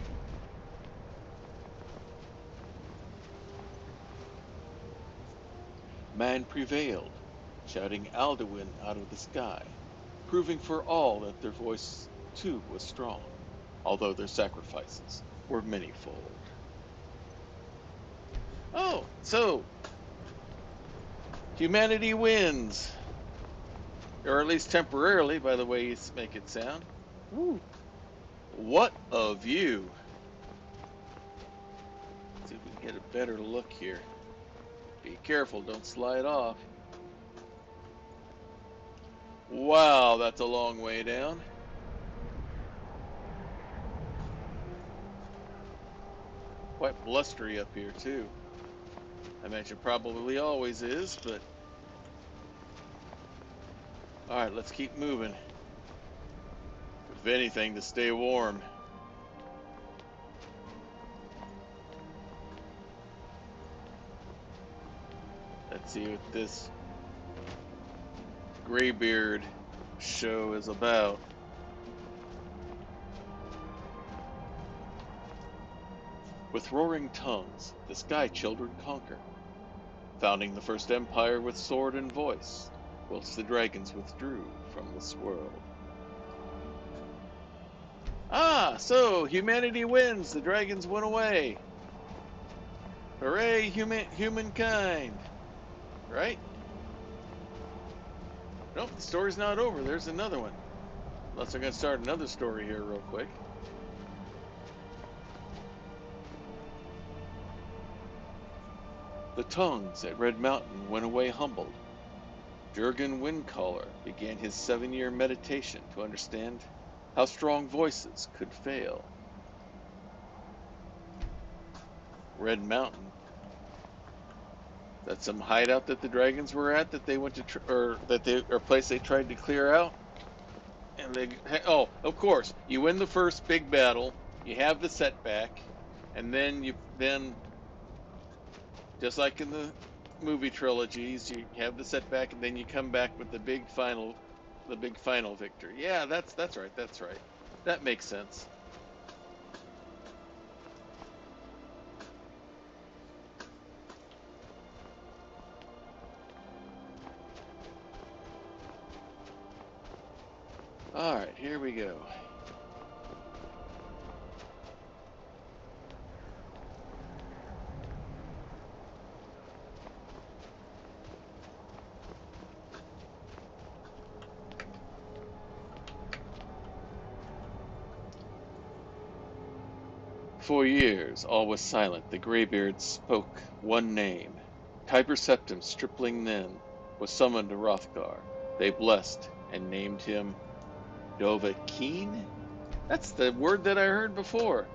Man prevailed, shouting Alduin out of the sky, proving for all that their voice too was strong, although their sacrifices were manyfold. Oh, so humanity wins. Or at least temporarily, by the way you make it sound. Woo. What a view. Let's see if we can get a better look here. Be careful, don't slide off. Wow, that's a long way down. Quite blustery up here, too. I imagine probably always is, but... Alright, let's keep moving. If anything, to stay warm. Let's see what this Greybeard show is about. With roaring tongues, the Sky Children conquer, founding the first empire with sword and voice, whilst the dragons withdrew from this world. Ah, so humanity wins. The dragons went away. Hooray, humankind! Right? Nope, the story's not over. There's another one. Unless I'm going to start another story here real quick. The tongues at Red Mountain went away humbled. Jurgen Windcaller began his 7-year meditation to understand how strong voices could fail. Red Mountain That's some hideout that the dragons were at that they went to, or place they tried to clear out. And oh, of course, you win the first big battle, you have the setback, and then just like in the movie trilogies, you have the setback, and then you come back with the big final victory. Yeah, that's right. That's right. That makes sense. All right, here we go. For years, all was silent. The Greybeard spoke one name. Tiber Septim, stripling then, was summoned to Hrothgar. They blessed and named him Dovahkiin? That's the word that I heard before.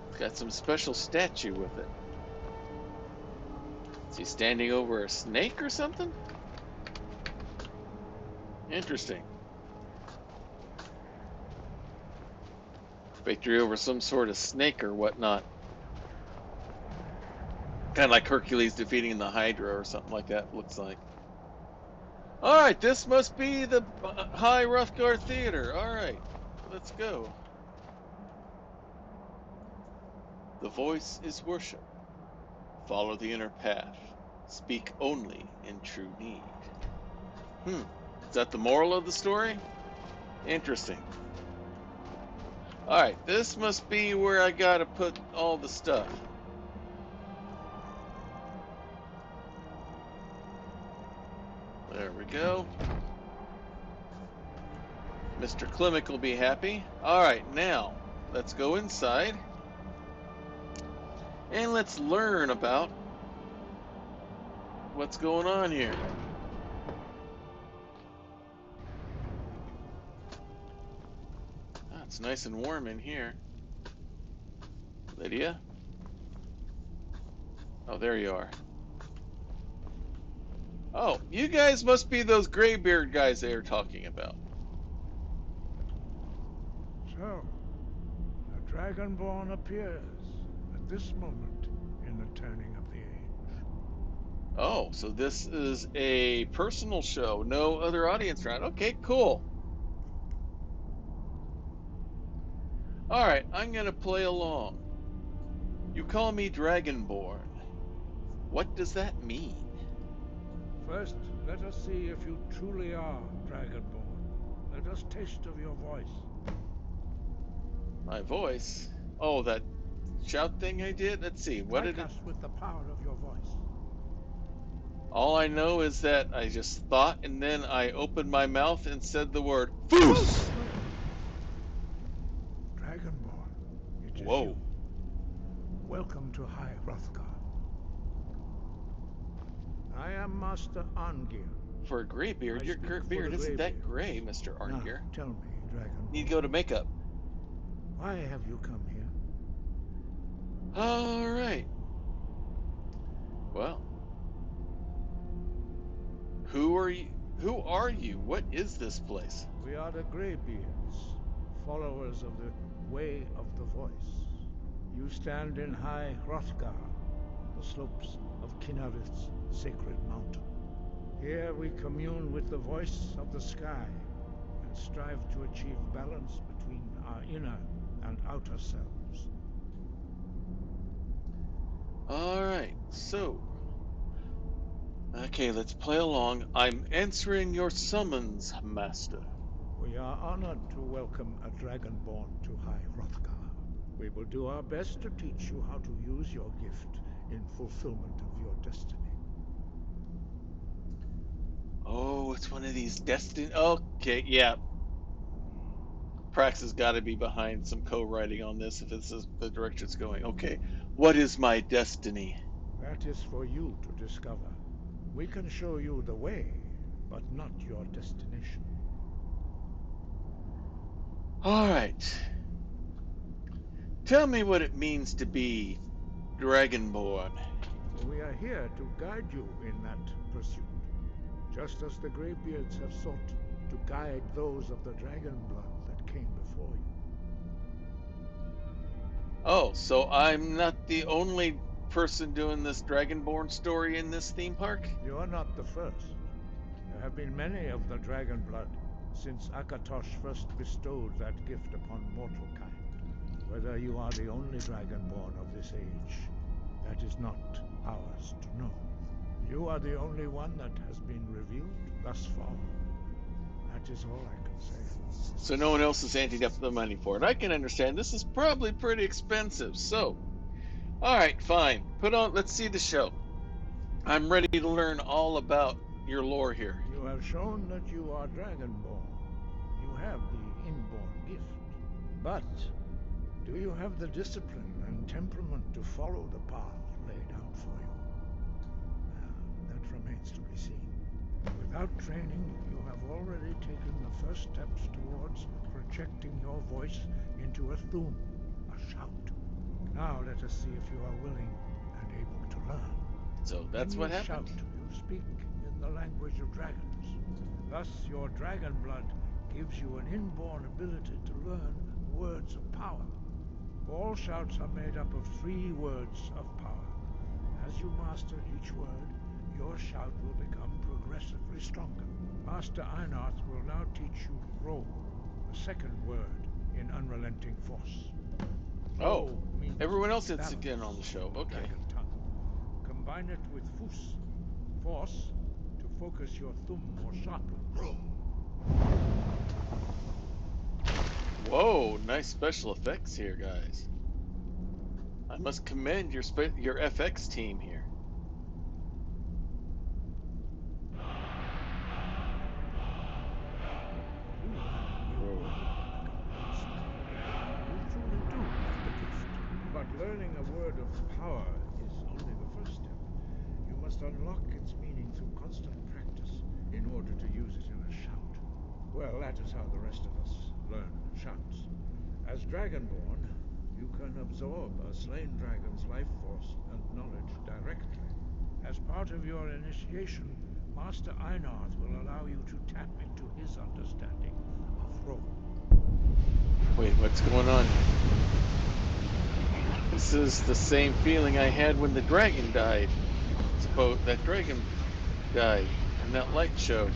It's got some special statue with it. Is he standing over a snake or something? Interesting. Victory over some sort of snake or whatnot. Kind of like Hercules defeating the Hydra or something like that, looks like. Alright, this must be the High Hrothgar Theater. Alright, let's go. The voice is worship. Follow the inner path. Speak only in true need. Is that the moral of the story? Interesting. Alright, this must be where I gotta put all the stuff. There we go. Mr. Klimek will be happy. Alright, now, let's go inside. And let's learn about what's going on here. Ah, it's nice and warm in here. Lydia? Oh, there you are. Oh, you guys must be those Greybeard guys they were talking about. So, a Dragonborn appears at this moment in the turning of the age. Oh, so this is a personal show, no other audience around. Okay, cool. Alright, I'm gonna play along. You call me Dragonborn. What does that mean? First, let us see if you truly are Dragonborn. Let us taste of your voice. My voice? Oh, that shout thing I did? Let's see, what Strike did it... us with the power of your voice. All I know is that I just thought and then I opened my mouth and said the word Foos! Dragonborn, it is Whoa. you. Welcome to High Hrothgar. I am Master Arngir. For a Greybeard, I your speak for beard the isn't that Greybeards. gray, Mr. Now, Arngir. tell me, Dragonborn. Need to go to makeup. Why have you come here? Alright. Well. Who are you? Who are you? What is this place? We are the Greybeards, followers of the Way of the Voice. You stand in High Hrothgar, the slopes of Kinarith's sacred mountain. Here we commune with the voice of the sky and strive to achieve balance between our inner and outer selves. Alright, so. Okay, let's play along. I'm answering your summons, Master. We are honored to welcome a Dragonborn to High Hrothgar. We will do our best to teach you how to use your gift in fulfillment of your destiny. Oh, it's one of these destiny. Okay, yeah. Prax has got to be behind some co-writing on this if this is the direction it's going. Okay, what is my destiny? That is for you to discover. We can show you the way, but not your destination. All right. Tell me what it means to be Dragonborn. We are here to guide you in that pursuit, just as the Greybeards have sought to guide those of the dragon blood that came before you. Oh, so I'm not the only person doing this Dragonborn story in this theme park? You are not the first. There have been many of the dragon blood since Akatosh first bestowed that gift upon mortal kind. Whether you are the only dragonborn of this age, that is not ours to know. You are the only one that has been revealed thus far. That is all I can say. So no one else is anting up the money for it. I can understand. This is probably pretty expensive. So, all right, fine. Let's see the show. I'm ready to learn all about your lore here. You have shown that you are dragonborn. You have the inborn gift. But do you have the discipline and temperament to follow the path laid out for you? That remains to be seen. Without training, you have already taken the first steps towards projecting your voice into a thum, a shout. Now let us see if you are willing and able to learn. So that's what happened? Shout, you speak in the language of dragons. Thus, your dragon blood gives you an inborn ability to learn words of power. All shouts are made up of 3 words of power. As you master each word, your shout will become progressively stronger. Master Einarth will now teach you Ro, the second word in Unrelenting Force. Oh, means everyone else is balance, again on the show. Okay. dragon tongue. Combine it with Fus, Force, to focus your thumb more sharply. Ro. Whoa, nice special effects here, guys. I must commend your FX team here. But learning a word of power is only the first step. You must unlock its meaning through constant practice in order to use it in a shout. Well, that is how the rest of us learn shouts. As Dragonborn, you can absorb a slain dragon's life force and knowledge directly. As part of your initiation, Master Einarth will allow you to tap into his understanding of Ro. Wait, what's going on? This is the same feeling I had when the dragon died. Suppose that dragon died in that light show.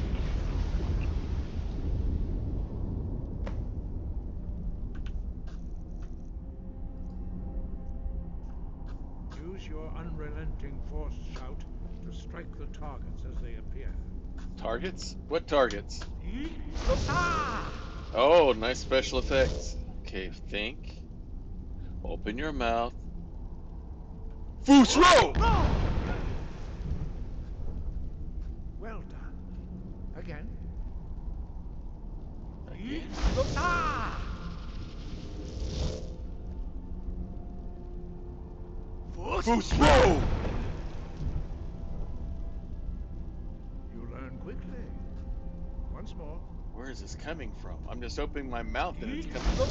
Use your unrelenting force shout to strike the targets as they appear. Targets? What targets? Oh, nice special effects. Okay, think. Open your mouth. Fusro! Well done. Again. Again. Fusro! You learn quickly. Once more. Where is this coming from? I'm just opening my mouth and it's coming.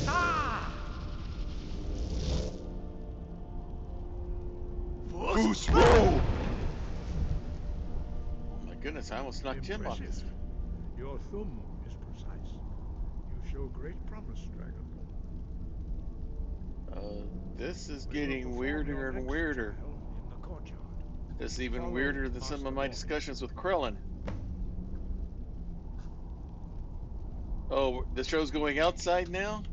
Fusro! Oh my goodness, I almost knocked him off his. Your thumb is precise. You show great promise, Dragonborn. This is getting weirder and weirder. In the courtyard. This is even Follow weirder than some Master of my Morgan. discussions with Krellin. Oh, the show's going outside now?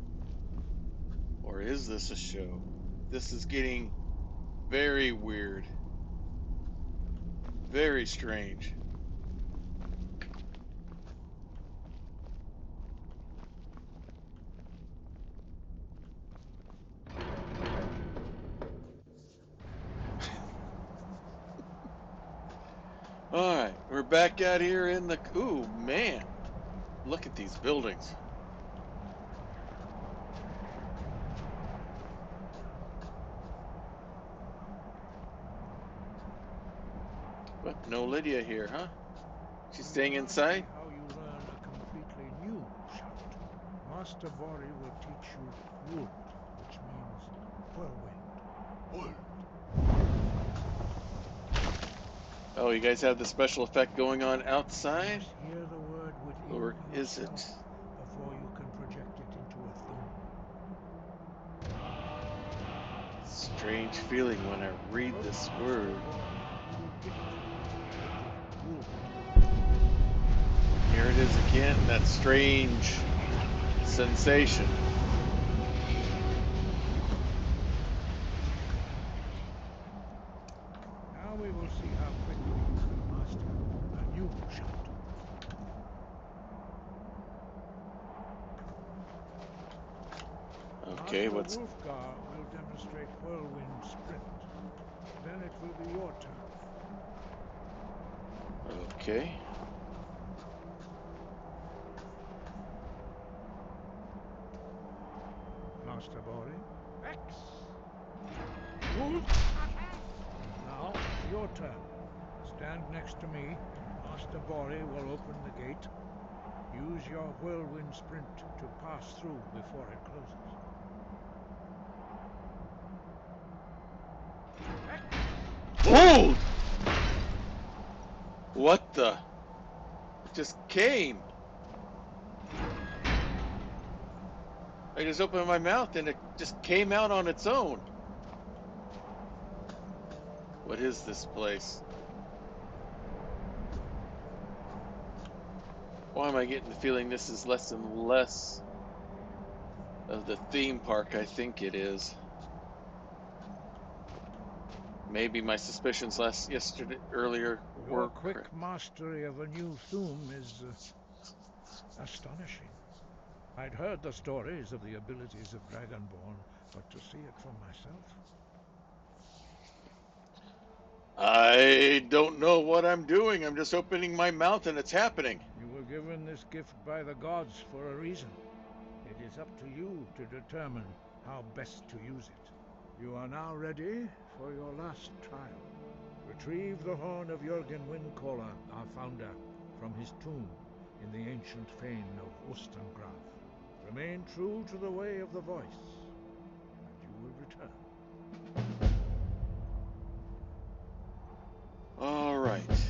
Or is this a show? This is getting very weird. Very strange. Alright, we're back out here in the... Ooh, man. Look at these buildings. But no Lydia here, huh? She's staying inside? How you learn a completely new shout. Master Bori will teach you wood, which means whirlwind. Oh, you guys have the special effect going on outside? Just hear the word within Or is yourself it? before you can project it into a thumb. Strange feeling when I read this word. Here it is again, that strange sensation. Now we will see how quickly you can master a new shout. Okay, what's... Balgruuf will demonstrate whirlwind sprint. Then it will be your turn. Okay. Master Bori, X. Now, your turn. Stand next to me. Master Bori will open the gate. Use your whirlwind sprint to pass through before it closes. Hold! What the? It just came. I just opened my mouth and it just came out on its own. What is this place? Why am I getting the feeling this is less and less of the theme park I think it is? Maybe my suspicions earlier Your were quick correct. mastery of a new thum is astonishing. I'd heard the stories of the abilities of Dragonborn, but to see it for myself... I don't know what I'm doing. I'm just opening my mouth and it's happening. You were given this gift by the gods for a reason. It is up to you to determine how best to use it. You are now ready for your last trial. Retrieve the horn of Jürgen Windcaller, our founder, from his tomb in the ancient fane of Ustengrav. Remain true to the way of the voice, and you will return. All right.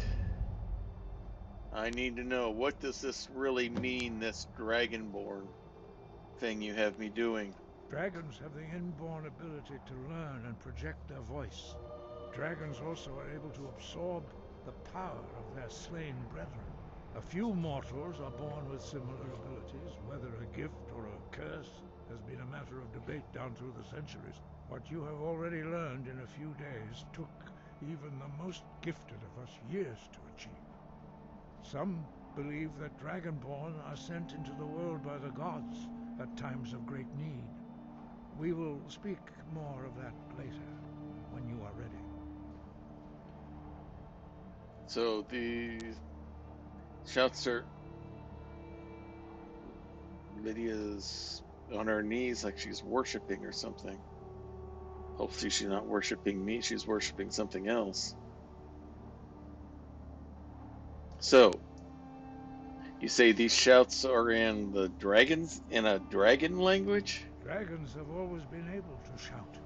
I need to know, what does this really mean, this Dragonborn thing you have me doing? Dragons have the inborn ability to learn and project their voice. Dragons also are able to absorb the power of their slain brethren. A few mortals are born with similar abilities. Whether a gift or a curse has been a matter of debate down through the centuries. What you have already learned in a few days took even the most gifted of us years to achieve. Some believe that Dragonborn are sent into the world by the gods at times of great need. We will speak more of that later, when you are ready. So the shouts are... Lydia's on her knees like she's worshiping or something. Hopefully she's not worshiping me, she's worshiping something else. So, you say these shouts are in the dragons, in a dragon language? Dragons have always been able to shout.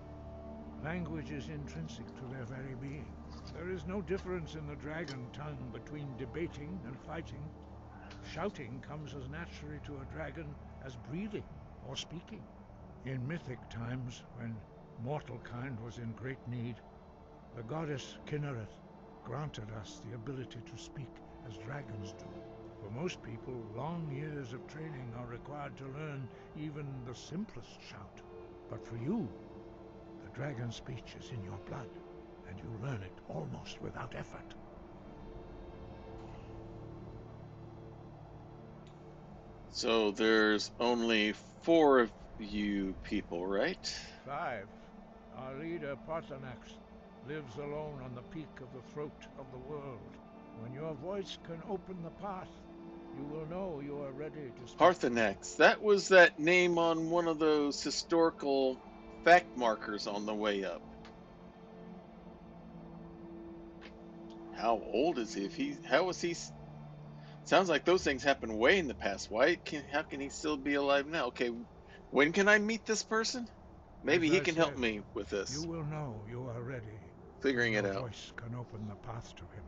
Language is intrinsic to their very being. There is no difference in the dragon tongue between debating and fighting. Shouting comes as naturally to a dragon as breathing or speaking. In mythic times, when mortal kind was in great need, the goddess Kinnereth granted us the ability to speak as dragons do. For most people, long years of training are required to learn even the simplest shout. But for you, the dragon speech is in your blood, and you learn it almost without effort. So there's only 4 of you people, right? 5. Our leader, Parthenax, lives alone on the peak of the throat of the world. When your voice can open the path, you will know you are ready to speak. Parthenax, that was that name on one of those historical fact markers on the way up. How old is he? How is he Sounds like those things happened way in the past. How can he still be alive now? Okay, when can I meet this person? Maybe As he I can help said, me with you this, will know you are ready. figuring Your it out. voice can open the path to him.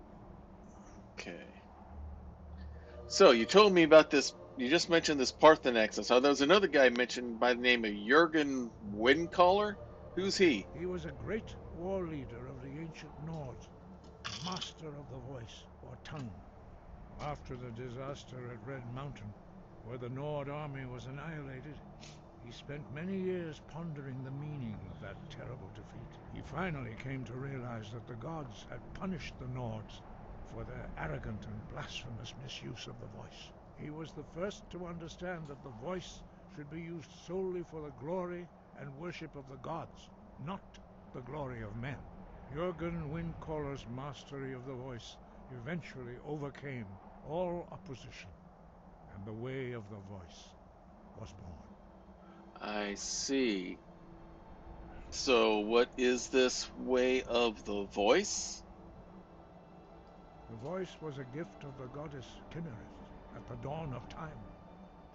Okay. So you told me about this. You just mentioned this Parthenax. I saw there was another guy mentioned by the name of Jurgen Windcaller. Who's he? He was a great war leader of the ancient Nords, a master of the voice, or tongue. After the disaster at Red Mountain, where the Nord army was annihilated, he spent many years pondering the meaning of that terrible defeat. He finally came to realize that the gods had punished the Nords for their arrogant and blasphemous misuse of the voice. He was the first to understand that the voice should be used solely for the glory and worship of the gods, not the glory of men. Jurgen Windcaller's mastery of the voice eventually overcame all opposition, and the way of the voice was born. I see. So what is this way of the voice? The voice was a gift of the goddess Kinnereth at the dawn of time.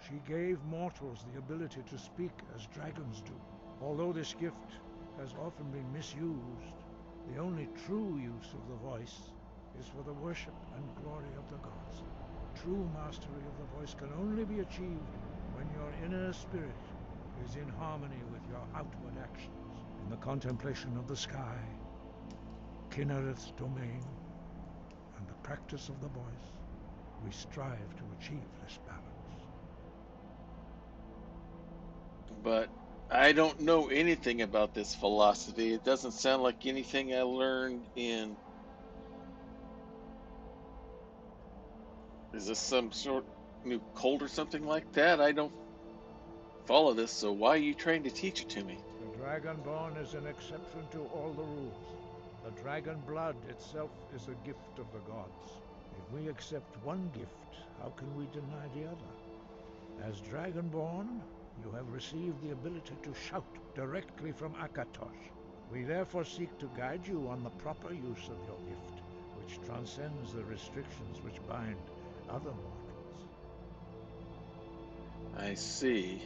She gave mortals the ability to speak as dragons do. Although this gift has often been misused, the only true use of the voice is for the worship and glory of the gods. True mastery of the voice can only be achieved when your inner spirit is in harmony with your outward actions. In the contemplation of the sky, Kinnereth's domain, and the practice of the voice, we strive to achieve this balance. But I don't know anything about this philosophy. It doesn't sound like anything I learned in... Is this some sort of new cult or something like that? I don't follow this, so why are you trying to teach it to me? The Dragonborn is an exception to all the rules. The dragon blood itself is a gift of the gods. If we accept one gift, how can we deny the other? As Dragonborn, you have received the ability to shout directly from Akatosh. We therefore seek to guide you on the proper use of your gift, which transcends the restrictions which bind other mortals. I see.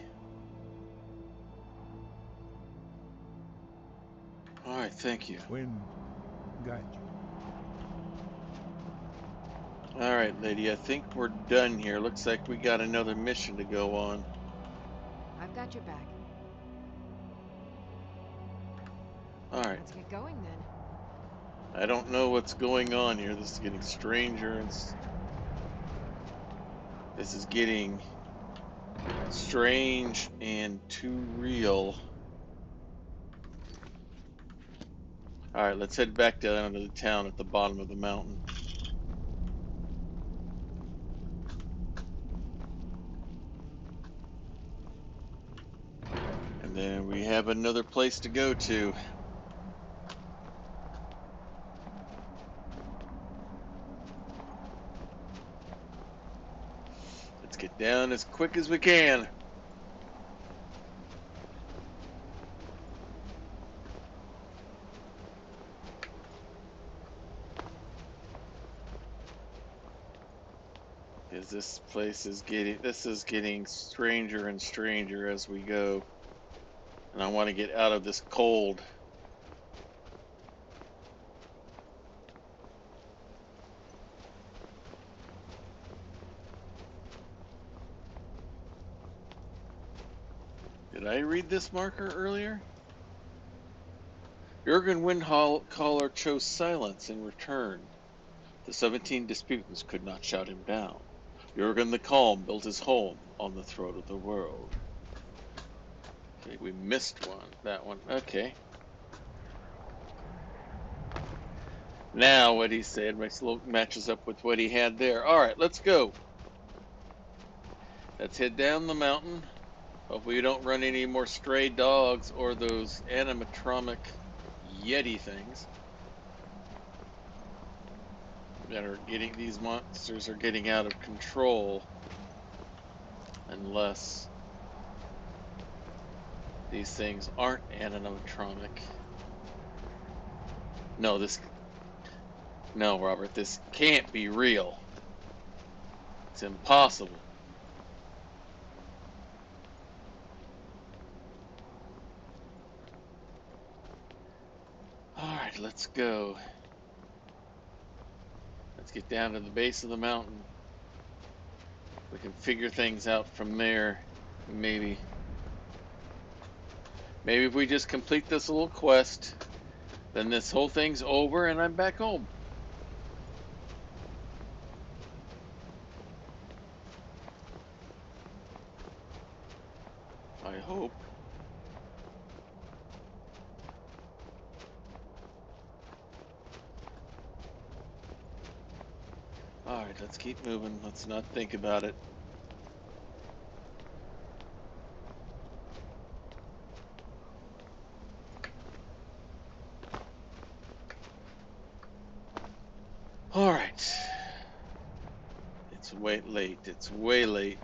Alright, thank you. Wind, guide you. Alright, lady, I think we're done here. Looks like we got another mission to go on. I've got your back. Alright. Let's get going then. I don't know what's going on here. This is getting stranger and... This is getting strange and too real. Alright, let's head back down to the town at the bottom of the mountain. And then we have another place to go to. Let's get down as quick as we can. Because this place is getting stranger and stranger as we go. And I want to get out of this cold. Did I read this marker earlier? Jurgen Windcaller chose silence in return. The 17 disputants could not shout him down. Jurgen the Calm built his home on the throat of the world. Okay, we missed one. That one. Okay. Now what he said matches up with what he had there. Alright, let's go. Let's head down the mountain. Hopefully we don't run any more stray dogs or those animatronic Yeti things. These monsters are getting out of control. Unless these things aren't animatronic. No, Robert, this can't be real. It's impossible. Alright, let's go. Let's get down to the base of the mountain. We can figure things out from there. Maybe. Maybe if we just complete this little quest, then this whole thing's over and I'm back home. I hope. Alright, let's keep moving. Let's not think about it. Alright. It's way late. It's way late.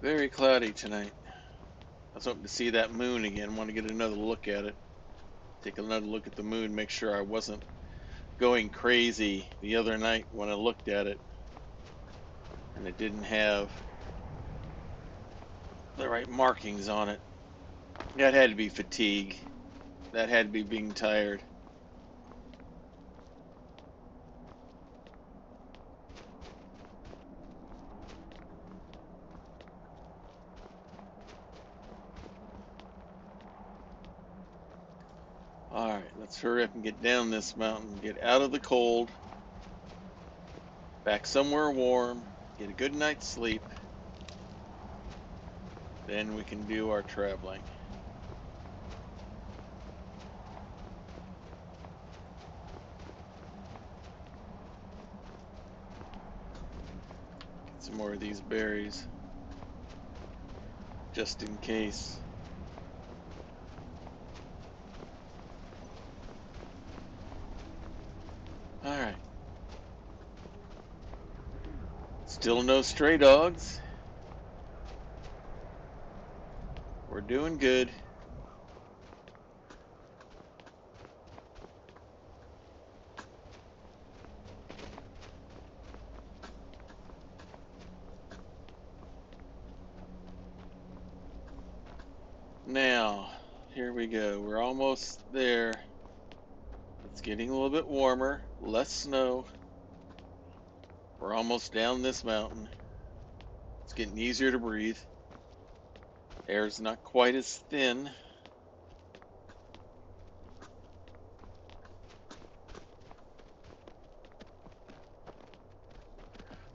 Very cloudy tonight. I was hoping to see that moon again. Want to get another look at it. Take another look at the moon. Make sure I wasn't going crazy the other night when I looked at it. And it didn't have the right markings on it. That had to be fatigue. That had to be being tired. Alright, let's hurry up and get down this mountain. Get out of the cold. Back somewhere warm. Get a good night's sleep. Then we can do our traveling. Get some more of these berries. Just in case. Alright. Still no stray dogs. We're doing good. Now, here we go. We're almost there. It's getting a little bit warmer, less snow. We're almost down this mountain. It's getting easier to breathe. Air's not quite as thin.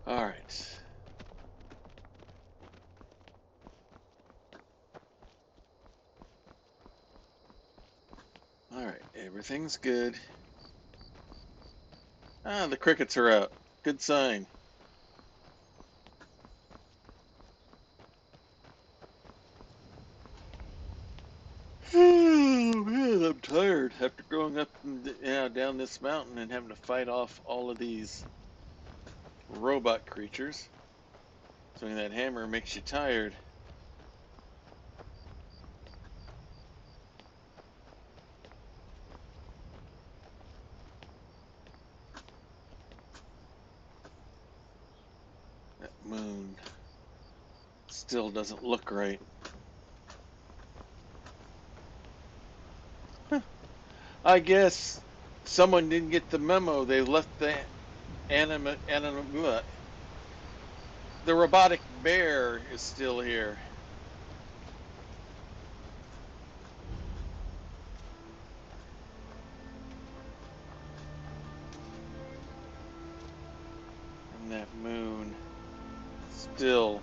All right. All right, everything's good. Ah, the crickets are out. Good sign. Oh man, I'm tired after going up and down this mountain and having to fight off all of these robot creatures. Swinging that hammer makes you tired. That moon still doesn't look right. I guess someone didn't get the memo. They left the the robotic bear is still here. And that moon still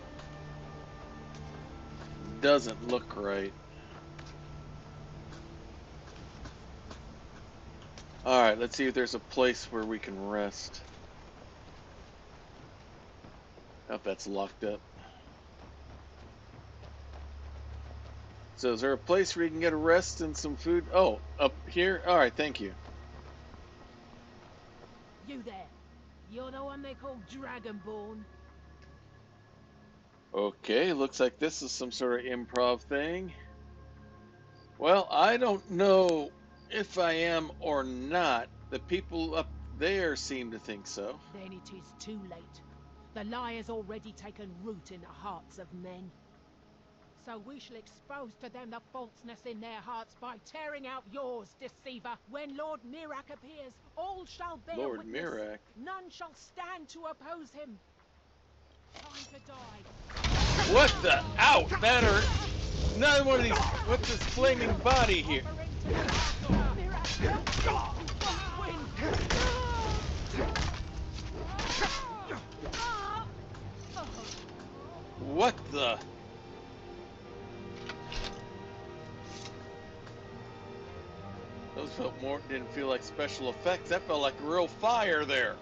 doesn't look right. Alright, let's see if there's a place where we can rest. Oh, that's locked up. So is there a place where you can get a rest and some food? Oh, up here? Alright, thank you. You there. You're the one they call Dragonborn. Okay, looks like this is some sort of improv thing. Well, I don't know if I am or not. The people up there seem to think so. Then it is too late. The lie has already taken root in the hearts of men. So we shall expose to them the falseness in their hearts by tearing out yours, deceiver. When Lord Mirak appears, all shall bear Lord witness. Mirak. None shall stand to oppose him. Time to die. What the? Ow! That hurt. Another one of these. What's this flaming body here? What the? Those felt more, didn't feel like special effects. That felt like real fire there.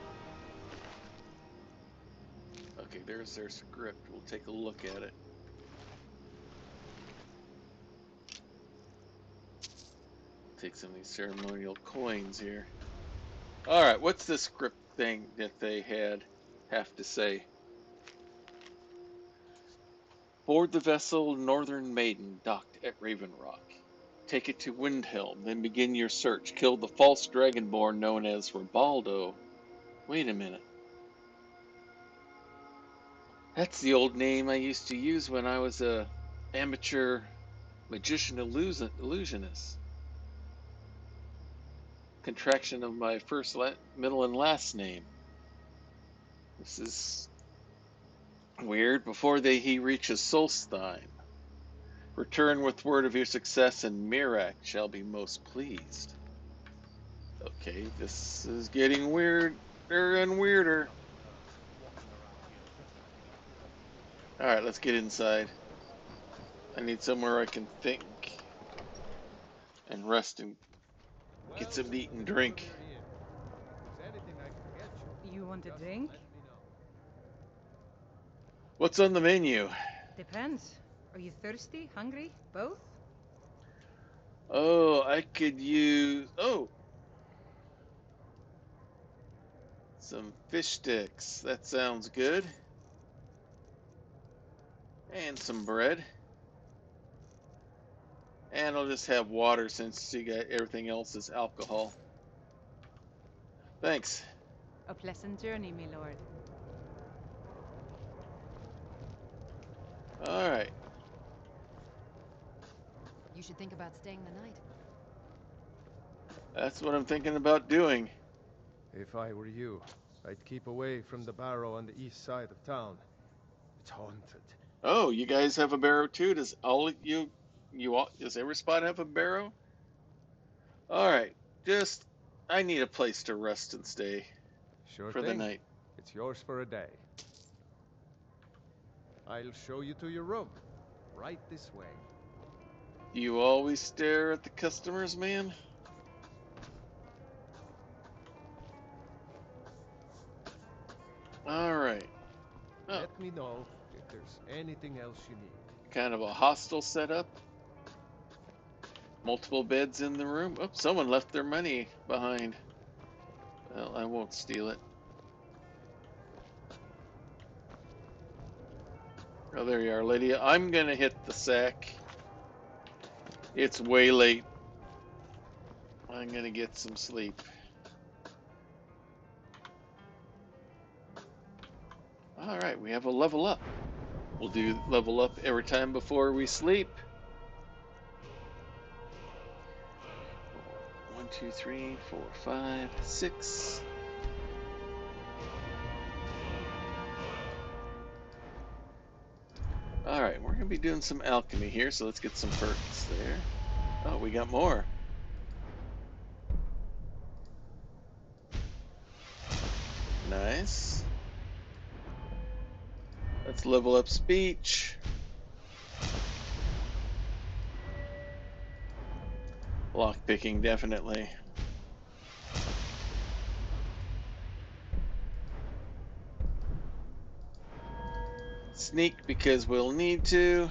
Okay, there's their script. We'll take a look at it. Take some of these ceremonial coins here. Alright, what's the script thing that they have to say? Board the vessel Northern Maiden docked at Raven Rock. Take it to Windhelm, then begin your search. Kill the false dragonborn known as Ribaldo. Wait a minute. That's the old name I used to use when I was a amateur magician illusionist. Contraction of my first, middle, and last name. This is weird. Before he reaches Solstheim. Return with word of your success, and Mirak shall be most pleased. Okay, this is getting weirder and weirder. Alright, let's get inside. I need somewhere I can think and rest and get some to eat and drink. You want a drink? What's on the menu? Depends. Are you thirsty? Hungry? Both? Oh, I could use... Oh! Some fish sticks. That sounds good. And some bread. And I'll just have water since you got everything else is alcohol. Thanks. A pleasant journey, my lord. Alright. You should think about staying the night. That's what I'm thinking about doing. If I were you, I'd keep away from the barrow on the east side of town. It's haunted. Oh, you guys have a barrow too? Does all does every spot have a barrow? Alright, I need a place to rest and stay Sure for thing. the night. It's yours for a day. I'll show you to your room. Right this way. You always stare at the customers, man? Alright. Oh. Let me know if there's anything else you need. Kind of a hostel setup. Multiple beds in the room. Oh, someone left their money behind. Well, I won't steal it. Oh, there you are, Lydia. I'm gonna hit the sack. It's way late. I'm gonna get some sleep. Alright, we have a level up. We'll do level up every time before we sleep. 1, 2, 3, 4, 5, 6. Alright, we're going to be doing some alchemy here, so let's get some perks there. Oh, we got more. Nice. Let's level up speech. Lockpicking, definitely. Sneak because we'll need to.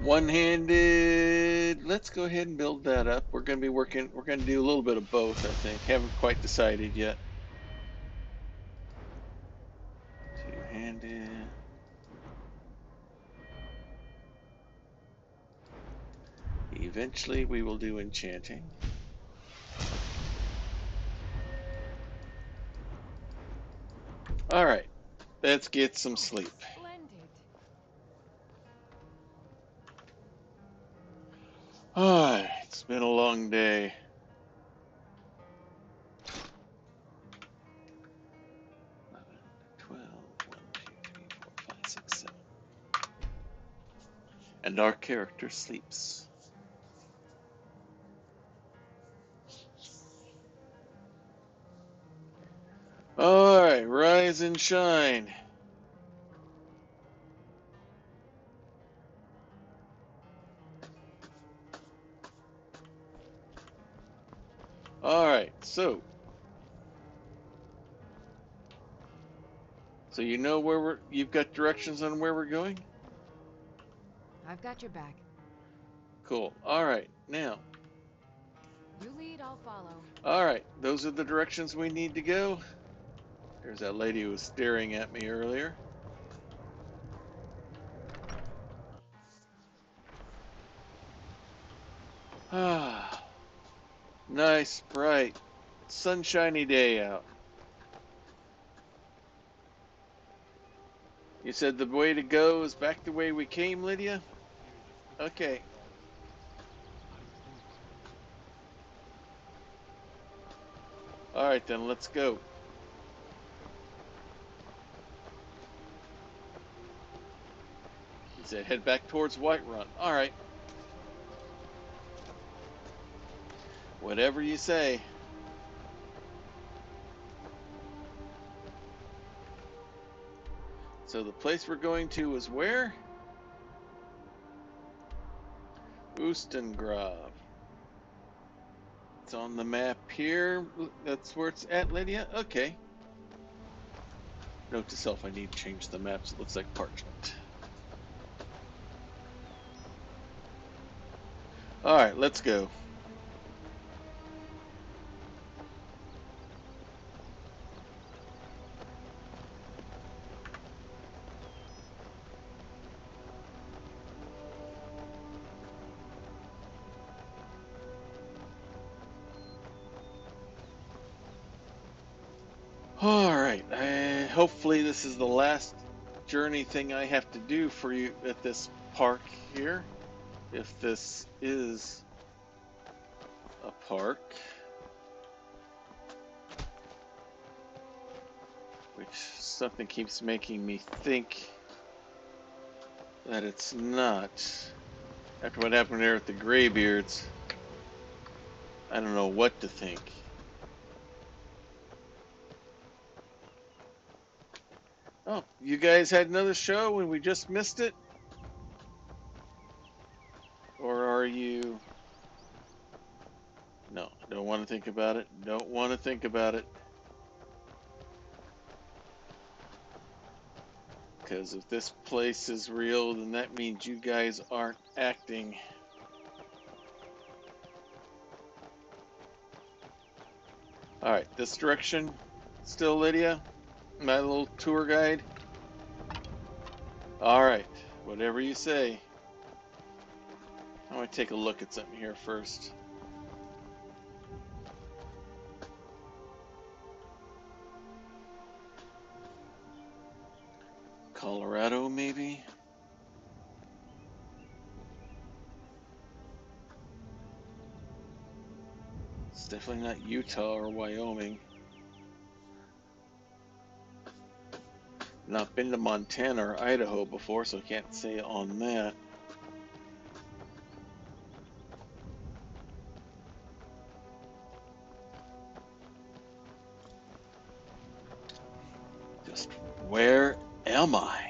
One-handed, let's go ahead and build that up. We're going to do a little bit of both, I think. Haven't quite decided yet. Two-handed. Eventually we will do enchanting. Alright, let's get some sleep. Splendid. Alright, it's been a long day. And our character sleeps. Alright, rise and shine. Alright, so you know where you've got directions on where we're going? I've got your back. Cool. Alright, now. You lead, I'll follow. Alright, those are the directions we need to go. There's that lady who was staring at me earlier. Ah, nice, bright, sunshiny day out. You said the way to go is back the way we came, Lydia? Okay. Alright then, let's go. He said head back towards Whiterun. Alright. Whatever you say. So the place we're going to is where? Oostengrav. It's on the map here. That's where it's at, Lydia? Okay. Note to self, I need to change the map so it looks like parchment. Alright, let's go. Alright, hopefully this is the last journey thing I have to do for you at this park here. If this is a park. Which something keeps making me think that it's not. After what happened there with the Greybeards, I don't know what to think. Oh, you guys had another show and we just missed it? Or are you... No, don't want to think about it. Don't want to think about it. Because if this place is real, then that means you guys aren't acting. Alright, this direction still, Lydia? My little tour guide? Alright, whatever you say. I want to take a look at something here first. Colorado, maybe? It's definitely not Utah or Wyoming. Not been to Montana or Idaho before, so I can't say on that. Just where am I?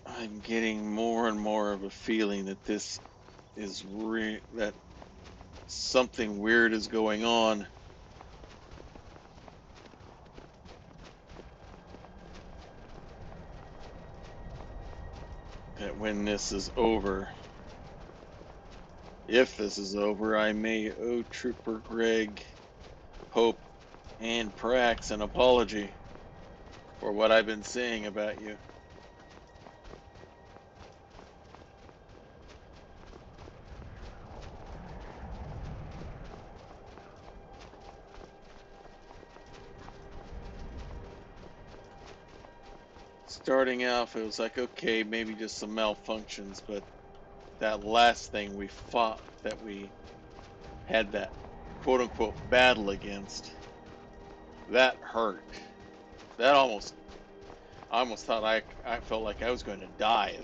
I'm getting more and more of a feeling that this is that something weird is going on. that when this is over, if this is over, I may owe Trooper Greg, Pope, and Prax an apology for what I've been saying about you. Starting off, it was like, okay, maybe just some malfunctions, but that last thing we fought, that we had that quote-unquote battle against, that hurt. That I almost thought I felt like I was going to die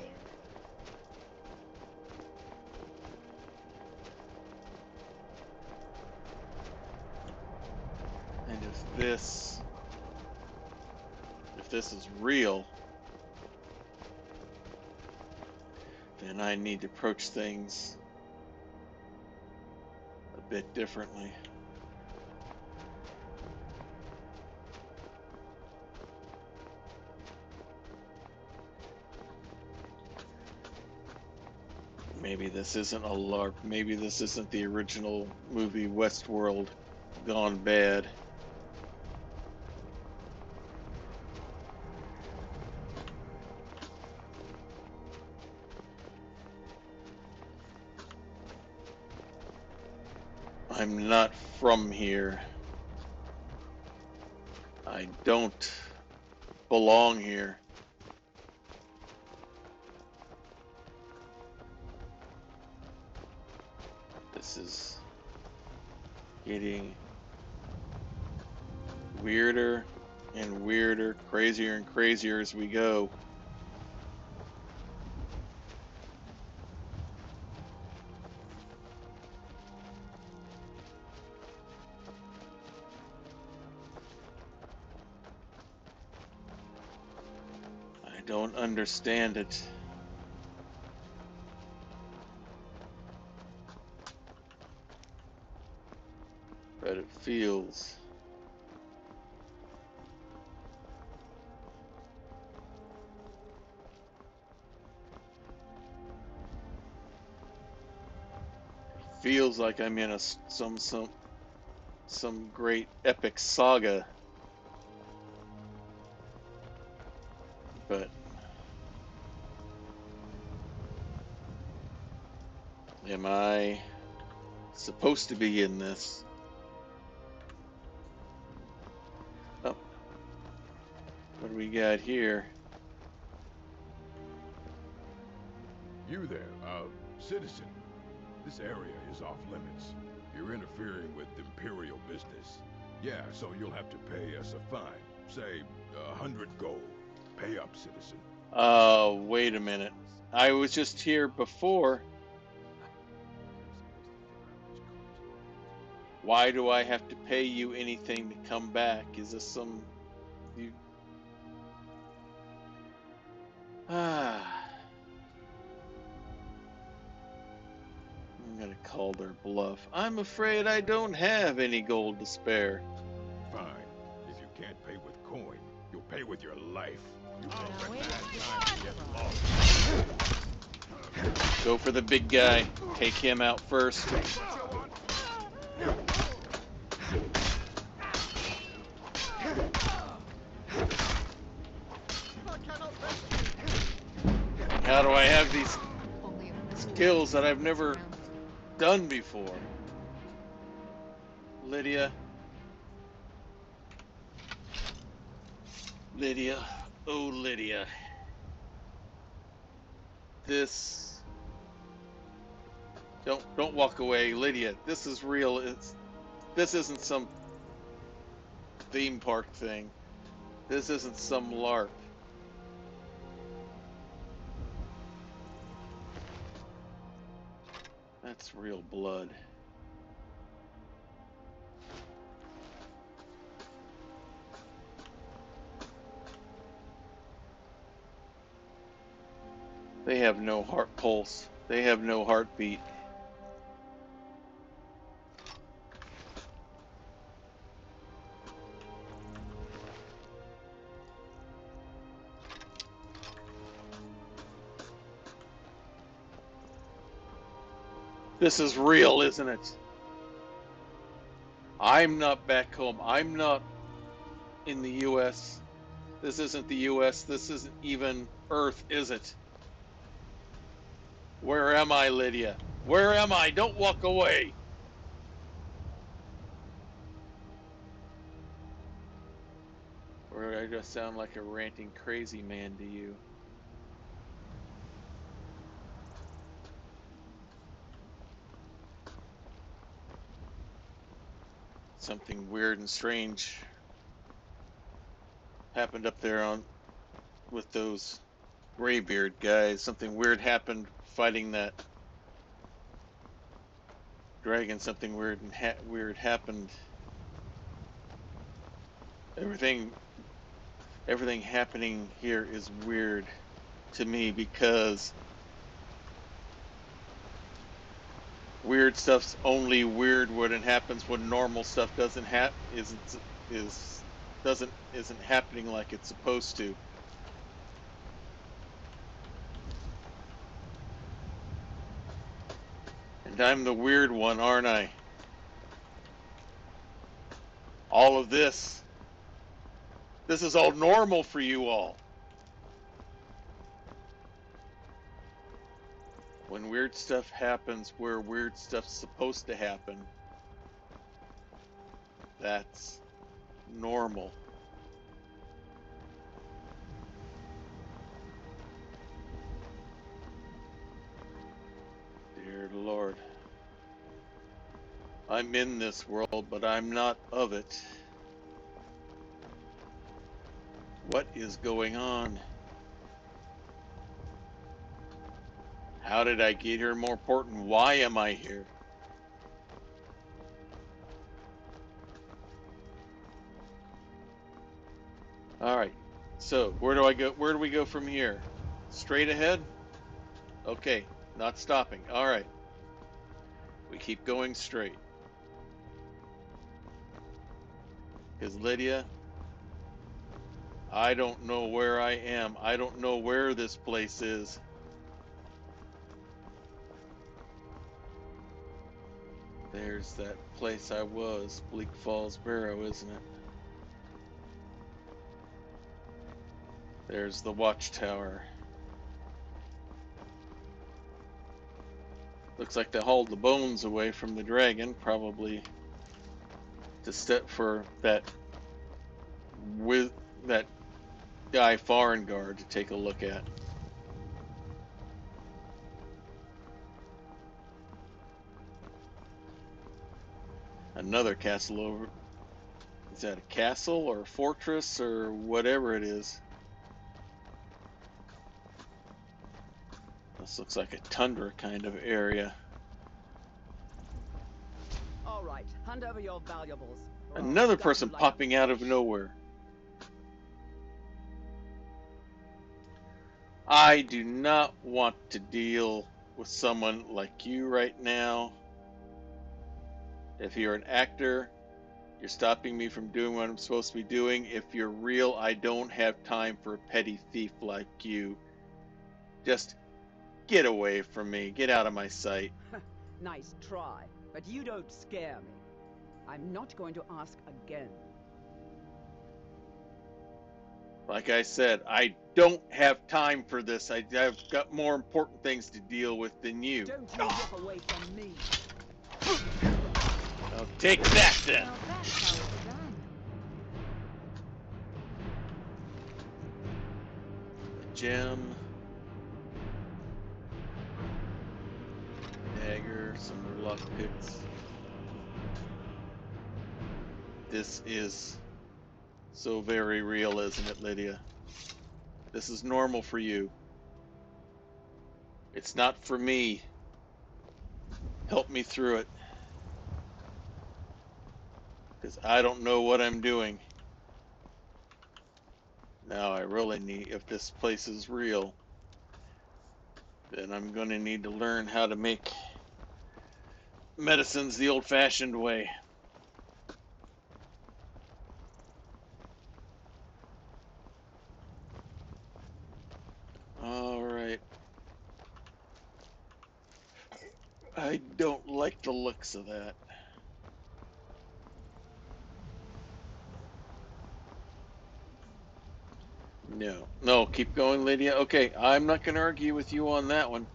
there. And if this is real, then I need to approach things a bit differently. Maybe this isn't a LARP. Maybe this isn't the original movie Westworld gone bad. I'm not from here. I don't belong here. This is getting weirder and weirder, crazier and crazier as we go. I don't understand it. But it feels like I'm in some great epic saga. But am I supposed to be in this? Oh, what do we got here? You there, citizen. This area is off limits. You're interfering with Imperial business. Yeah, so you'll have to pay us a fine. Say, 100 gold. Pay up, citizen. Wait a minute. I was just here before. Why do I have to pay you anything to come back? Is this some... you... I'm gonna call their bluff. I'm afraid I don't have any gold to spare. Fine. If you can't pay with coin, you'll pay with your life. You won't let that time get lost. Go for the big guy. Take him out first. How do I have these skills that I've never done before? Lydia. Lydia. Oh, Lydia. This... Don't walk away, Lydia. This is real. This isn't some theme park thing. This isn't some LARP. That's real blood. They have no heart pulse. They have no heartbeat. This is real, isn't it? I'm not back home. I'm not in the US. This isn't the US. This isn't even Earth, is it? Where am I, Lydia? Where am I? Don't walk away. Or do I just sound like a ranting crazy man to you? Something weird and strange happened up there on with those Greybeard guys. Something weird happened fighting that dragon. Something weird and weird happened. Everything happening here is weird to me because weird stuff's only weird when it happens when normal stuff isn't happening like it's supposed to. And I'm the weird one, aren't I? All of this is all normal for you all. When weird stuff happens where weird stuff's supposed to happen, that's normal. Dear Lord. I'm in this world, but I'm not of it. What is going on? How did I get here? More important, why am I here? Alright, so where do I go? Where do we go from here? Straight ahead? Okay, not stopping. Alright. We keep going straight. Because Lydia, I don't know where I am. I don't know where this place is. There's that place I was, Bleak Falls Barrow, isn't it? There's the watchtower. Looks like they hauled the bones away from the dragon, probably to step for that with that guy Farengard to take a look at. Another castle over. Is that a castle or a fortress or whatever it is? This looks like a tundra kind of area. All right, hand over your valuables. Another person popping out of nowhere. I do not want to deal with someone like you right now. If you're an actor, you're stopping me from doing what I'm supposed to be doing. If you're real, I don't have time for a petty thief like you. Just get away from me. Get out of my sight. Nice try, but you don't scare me. I'm not going to ask again. Like I said, I don't have time for this. I've got more important things to deal with than you. Don't you walk away from me. Now take that then. Now that's how it's done. Gem. Dagger, some more lockpicks. This is so very real, isn't it, Lydia? This is normal for you. It's not for me. Help me through it. Because I don't know what I'm doing. Now I really need, if this place is real, then I'm going to need to learn how to make medicines the old-fashioned way. All right. I don't like the looks of that. No. No, keep going, Lydia. Okay, I'm not going to argue with you on that one.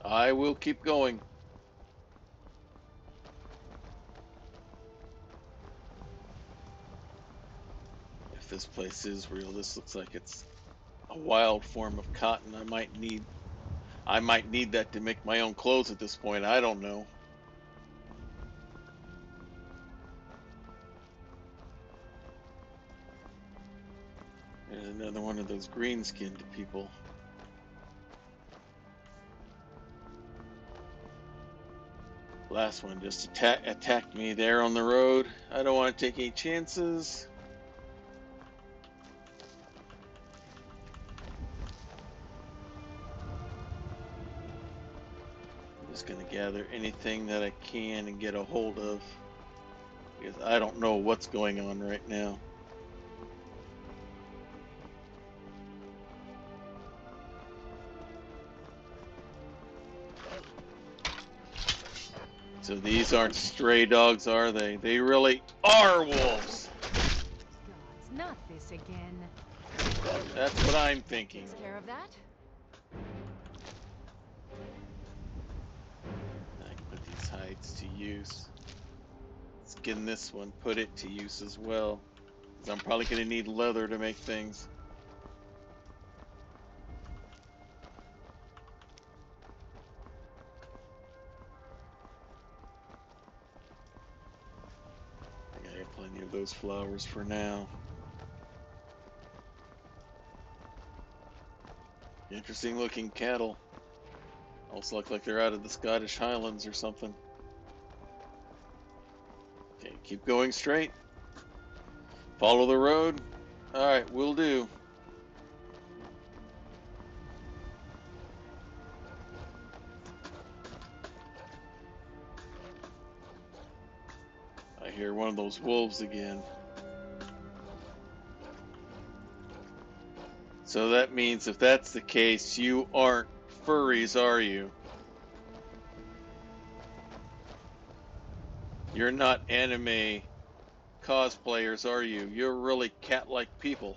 I will keep going. If this place is real, this looks like it's a wild form of cotton. I might need that to make my own clothes at this point. I don't know. There's another one of those green-skinned people. Last one just attacked me there on the road. I don't want to take any chances. I'm just going to gather anything that I can and get a hold of, because I don't know what's going on right now. So these aren't stray dogs, are they? They really are wolves. Gods, not this again. That's what I'm thinking. Takes care of that. I can put these hides to use. Skin this one, put it to use as well, because I'm probably going to need leather to make things. I got plenty of those flowers for now. Interesting looking cattle. Also look like they're out of the Scottish Highlands or something. Okay, keep going straight. Follow the road. Alright, will do. I hear one of those wolves again. So that means if that's the case, you aren't furries, are you? You're not anime cosplayers, are you? You're really cat-like people.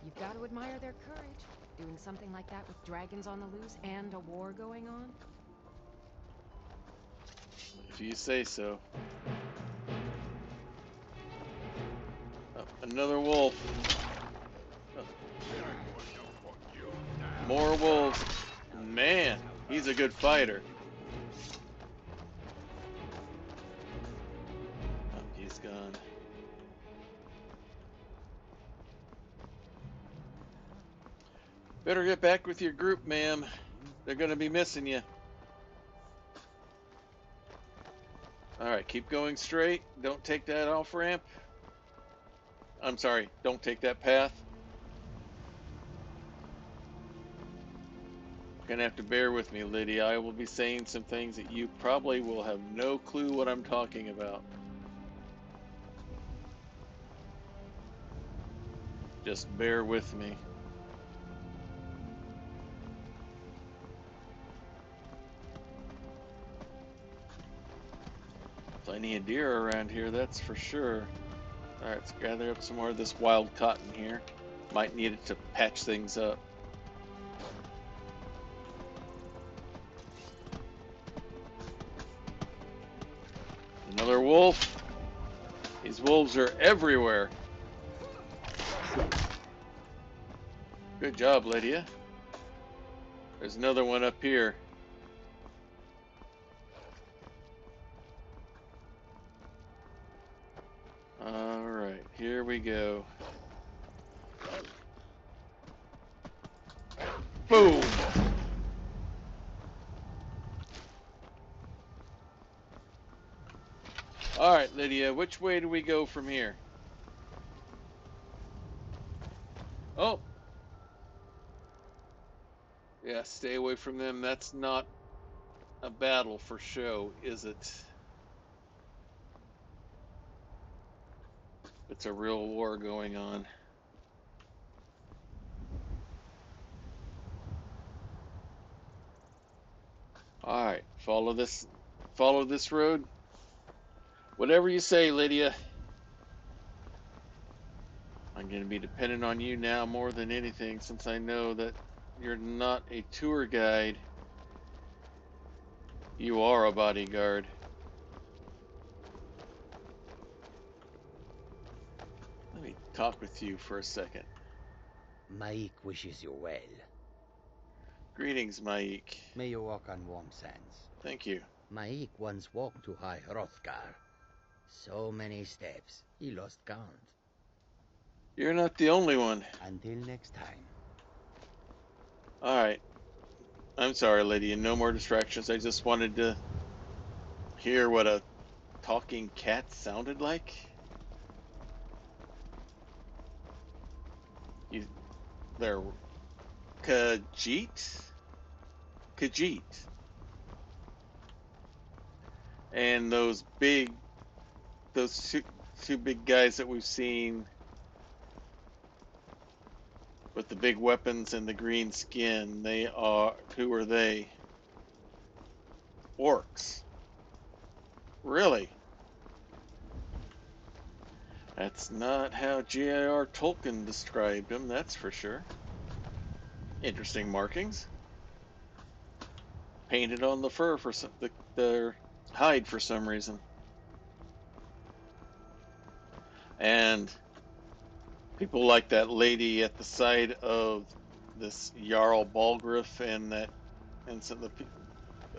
You've got to admire their courage. Doing something like that with dragons on the loose and a war going on. If you say so. Oh, another wolf. Oh. More wolves. Man, he's a good fighter. Oh, he's gone. Better get back with your group, ma'am. They're gonna be missing you. Alright, keep going straight. Don't take that off ramp. I'm sorry, don't take that path. Gonna have to bear with me, Lydia. I will be saying some things that you probably will have no clue what I'm talking about. Just bear with me. Plenty of deer around here, that's for sure. Alright, let's gather up some more of this wild cotton here. Might need it to patch things up. Another wolf. These wolves are everywhere. Good job, Lydia. There's another one up here. Alright, here we go. Boom! Alright, Lydia, which way do we go from here? Oh! Yeah, stay away from them. That's not a battle for show, is it? It's a real war going on. Follow this road. Whatever you say, Lydia. I'm going to be dependent on you now more than anything, since I know that you're not a tour guide. You are a bodyguard. Let me talk with you for a second. Maik wishes you well. Greetings, Maik. May you walk on warm sands. Thank you. Maik once walked to High Hrothgar. So many steps, he lost count. You're not the only one. Until next time. Alright. I'm sorry, Lydia. No more distractions. I just wanted to hear what a talking cat sounded like. They're Khajiit? Khajiit. And those two big guys that we've seen with the big weapons and the green skin, who are they? Orcs. Really? That's not how J.R.R. Tolkien described them, that's for sure. Interesting markings. Painted on the fur for their hide for some reason. And people like that lady at the side of this Jarl Balgruuf and some of the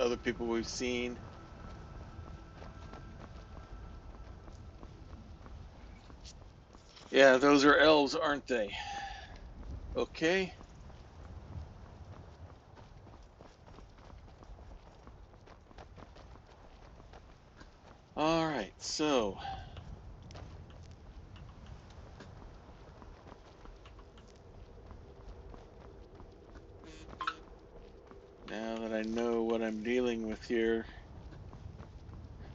other people we've seen. Yeah, those are elves, aren't they? Okay. All right, so now that I know what I'm dealing with here,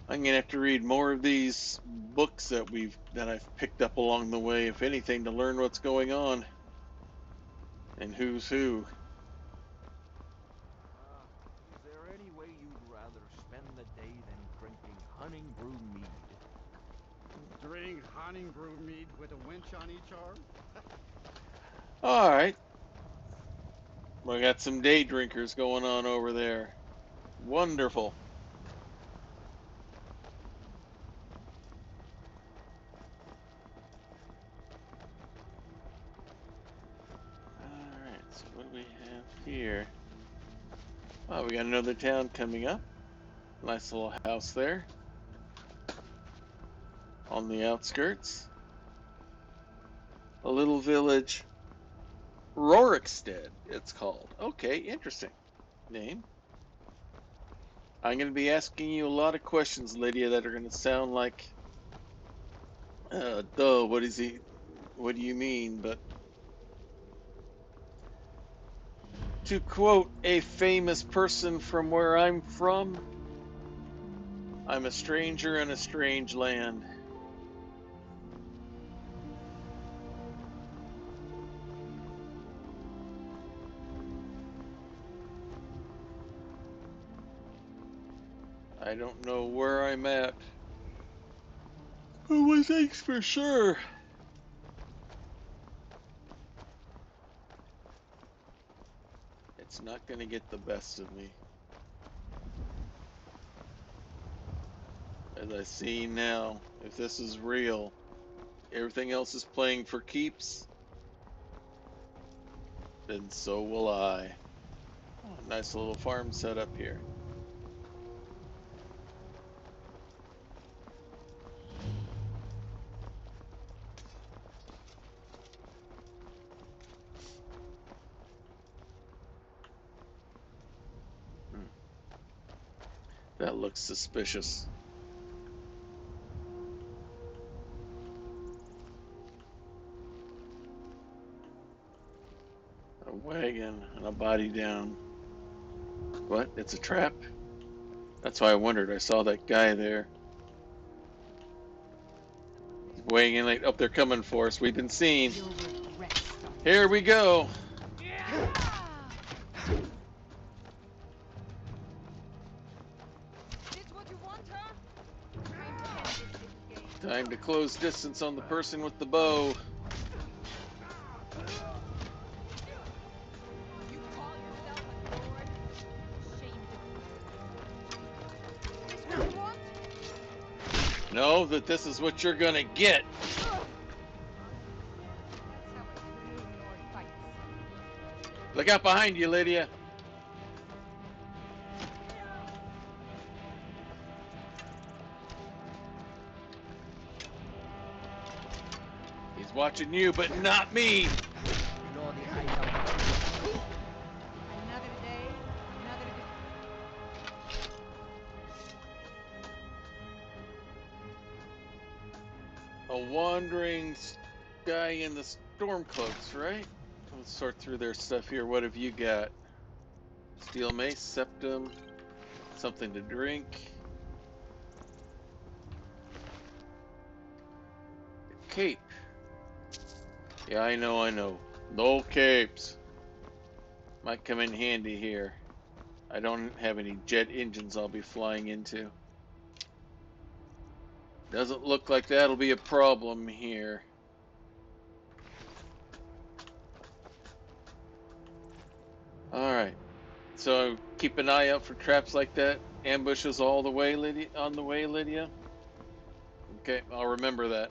I'm gonna have to read more of these books that I've picked up along the way, if anything, to learn what's going on and who's who. Is there any way you'd rather spend the day than drinking honey brew mead? Drink honey brew mead with a winch on each arm? All right, we got some day drinkers going on over there. Wonderful. So what do we have here? Oh, we got another town coming up. Nice little house there. On the outskirts. A little village. Rorikstead, it's called. Okay, interesting name. I'm going to be asking you a lot of questions, Lydia, that are going to sound like, what do you mean? But to quote a famous person from where I'm from, I'm a stranger in a strange land. I don't know where I'm at. But one thing's for sure. It's not going to get the best of me. As I see now, if this is real, everything else is playing for keeps, then so will I. Oh, nice little farm set up here. That looks suspicious. A wagon and a body down. What? It's a trap? That's why I wondered. I saw that guy there. He's weighing in like, oh, they're coming for us. We've been seen. Here we go. Time to close distance on the person with the bow. Know that this is what you're gonna get. Look out behind you, Lydia. He's watching you, but not me. A wandering guy in the storm cloaks, right? Let's sort through their stuff here. What have you got? Steel mace, septum, something to drink. Cape. Yeah, I know. No capes. Might come in handy here. I don't have any jet engines I'll be flying into. Doesn't look like that'll be a problem here. Alright. So keep an eye out for traps like that. Ambushes all the way, Lydia, on the way, Lydia. Okay, I'll remember that.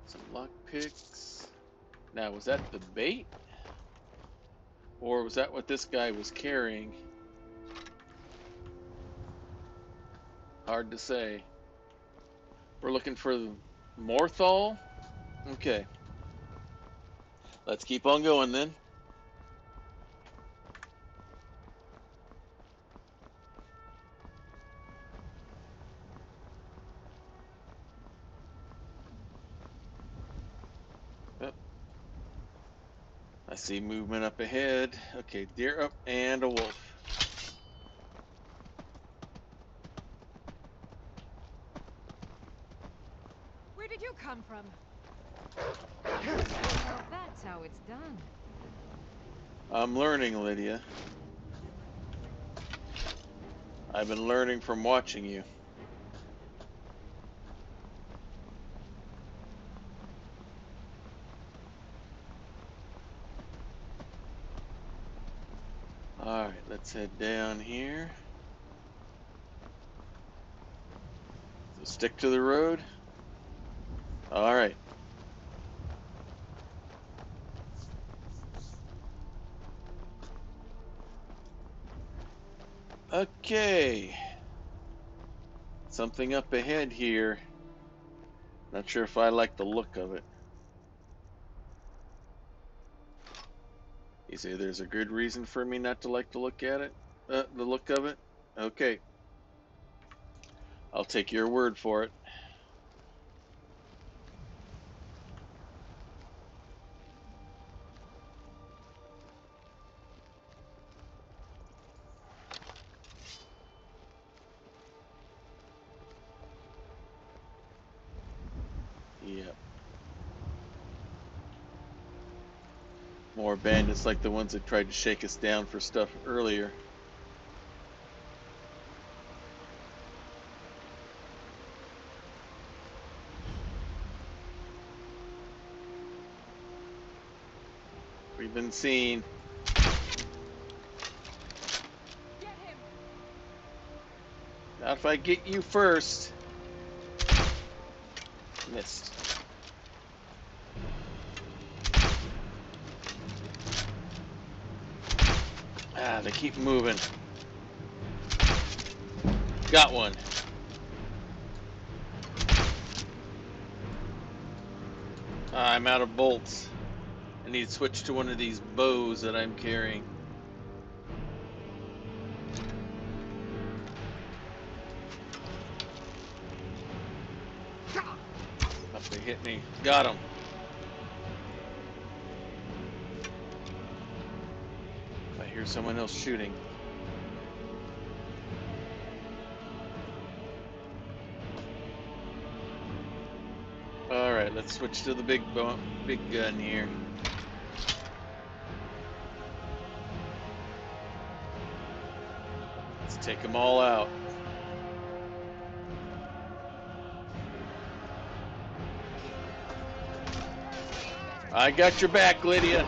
Some lockpicks. Now, was that the bait? Or was that what this guy was carrying? Hard to say. We're looking for Morthal? Okay. Let's keep on going then. Oh. I see movement up ahead. Okay, deer up and a wolf. Where did you come from? Well, that's how it's done. I'm learning, Lydia. I've been learning from watching you. Alright, let's head down here. So stick to the road. Alright. Okay. Something up ahead here. Not sure if I like the look of it. You say there's a good reason for me not to like to look at it? The look of it? Okay. I'll take your word for it. Yep. More bandits like the ones that tried to shake us down for stuff earlier. We've been seen. Get him. Not if I get you first. Missed. Ah, they keep moving. Got one. I'm out of bolts. I need to switch to one of these bows that I'm carrying. Up, they hit me. Got him. I hear someone else shooting. Alright, let's switch to the big gun here. Let's take them all out. I got your back, Lydia.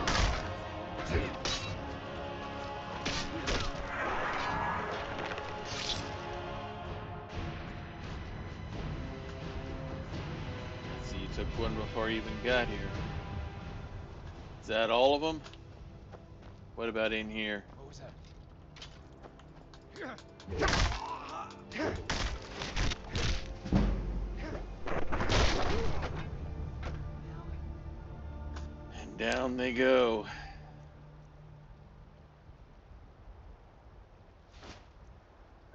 See, you took one before you even got here. Is that all of them? What about in here? What was that? And down they go.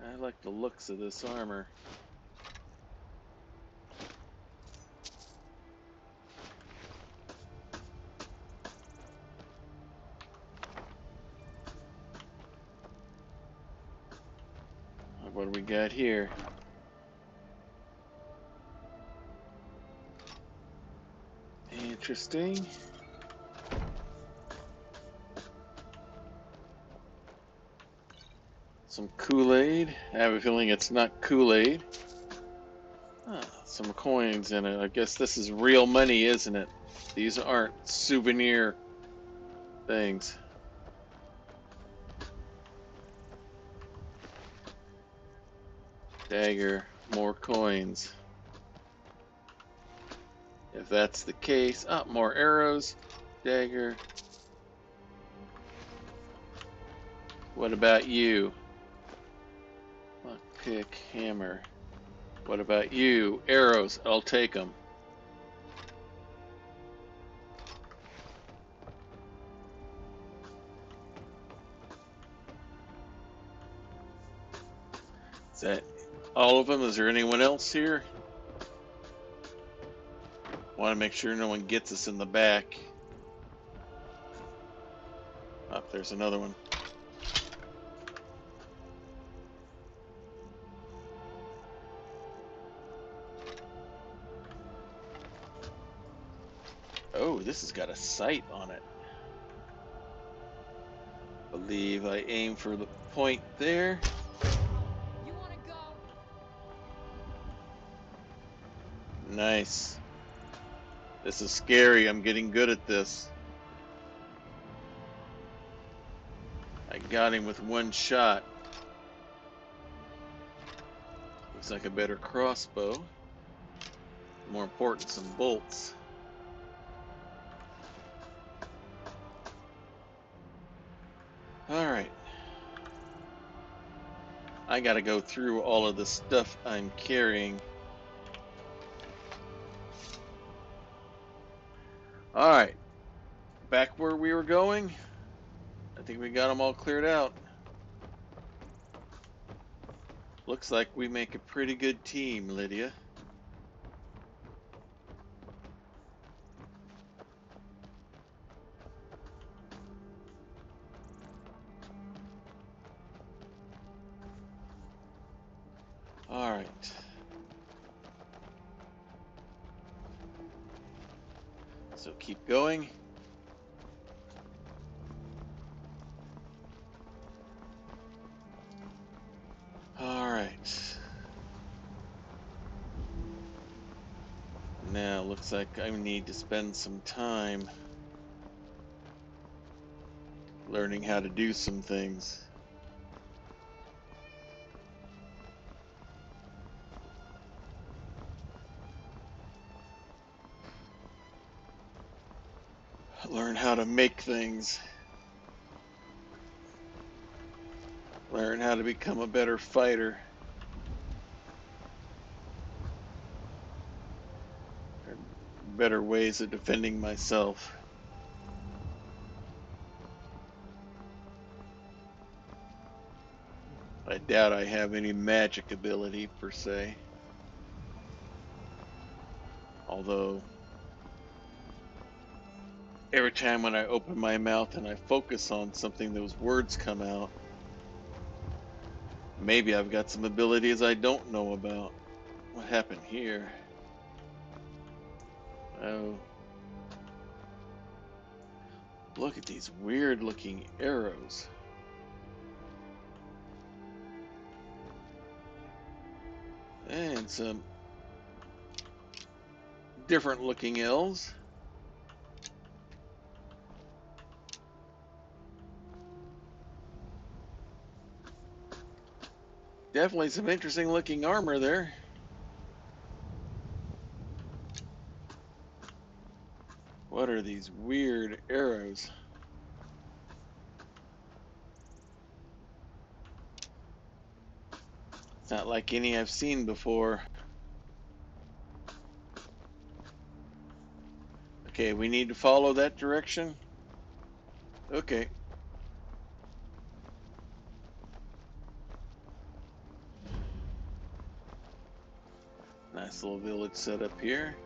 I like the looks of this armor. What do we got here? Interesting. Some Kool-Aid. I have a feeling it's not Kool-Aid. Some coins in it. I guess this is real money, isn't it? These aren't souvenir things. Dagger, more coins. If that's the case, more arrows, dagger. What about you? Lockpick, hammer. What about you? Arrows, I'll take them. Is that all of them? Is there anyone else here? Want to make sure no one gets us in the back. Oh, there's another one. Oh, this has got a sight on it. Believe I aim for the point there. You want to go? Nice. This is scary. I'm getting good at this. I got him with one shot. Looks like a better crossbow. More important, some bolts. Alright. I gotta go through all of the stuff I'm carrying. Alright. Back where we were going. I think we got them all cleared out. Looks like we make a pretty good team, Lydia. Alright. So keep going. Alright. Now, looks like I need to spend some time learning how to do some things. Learn how to make things. Learn how to become a better fighter. Better ways of defending myself. I doubt I have any magic ability per se. Although every time when I open my mouth and I focus on something, those words come out. Maybe I've got some abilities I don't know about. What happened here? Oh. Look at these weird looking arrows. And some different looking elves. Definitely some interesting looking armor there. What are these weird arrows? It's not like any I've seen before. Okay, we need to follow that direction. Okay. Nice little village set up here.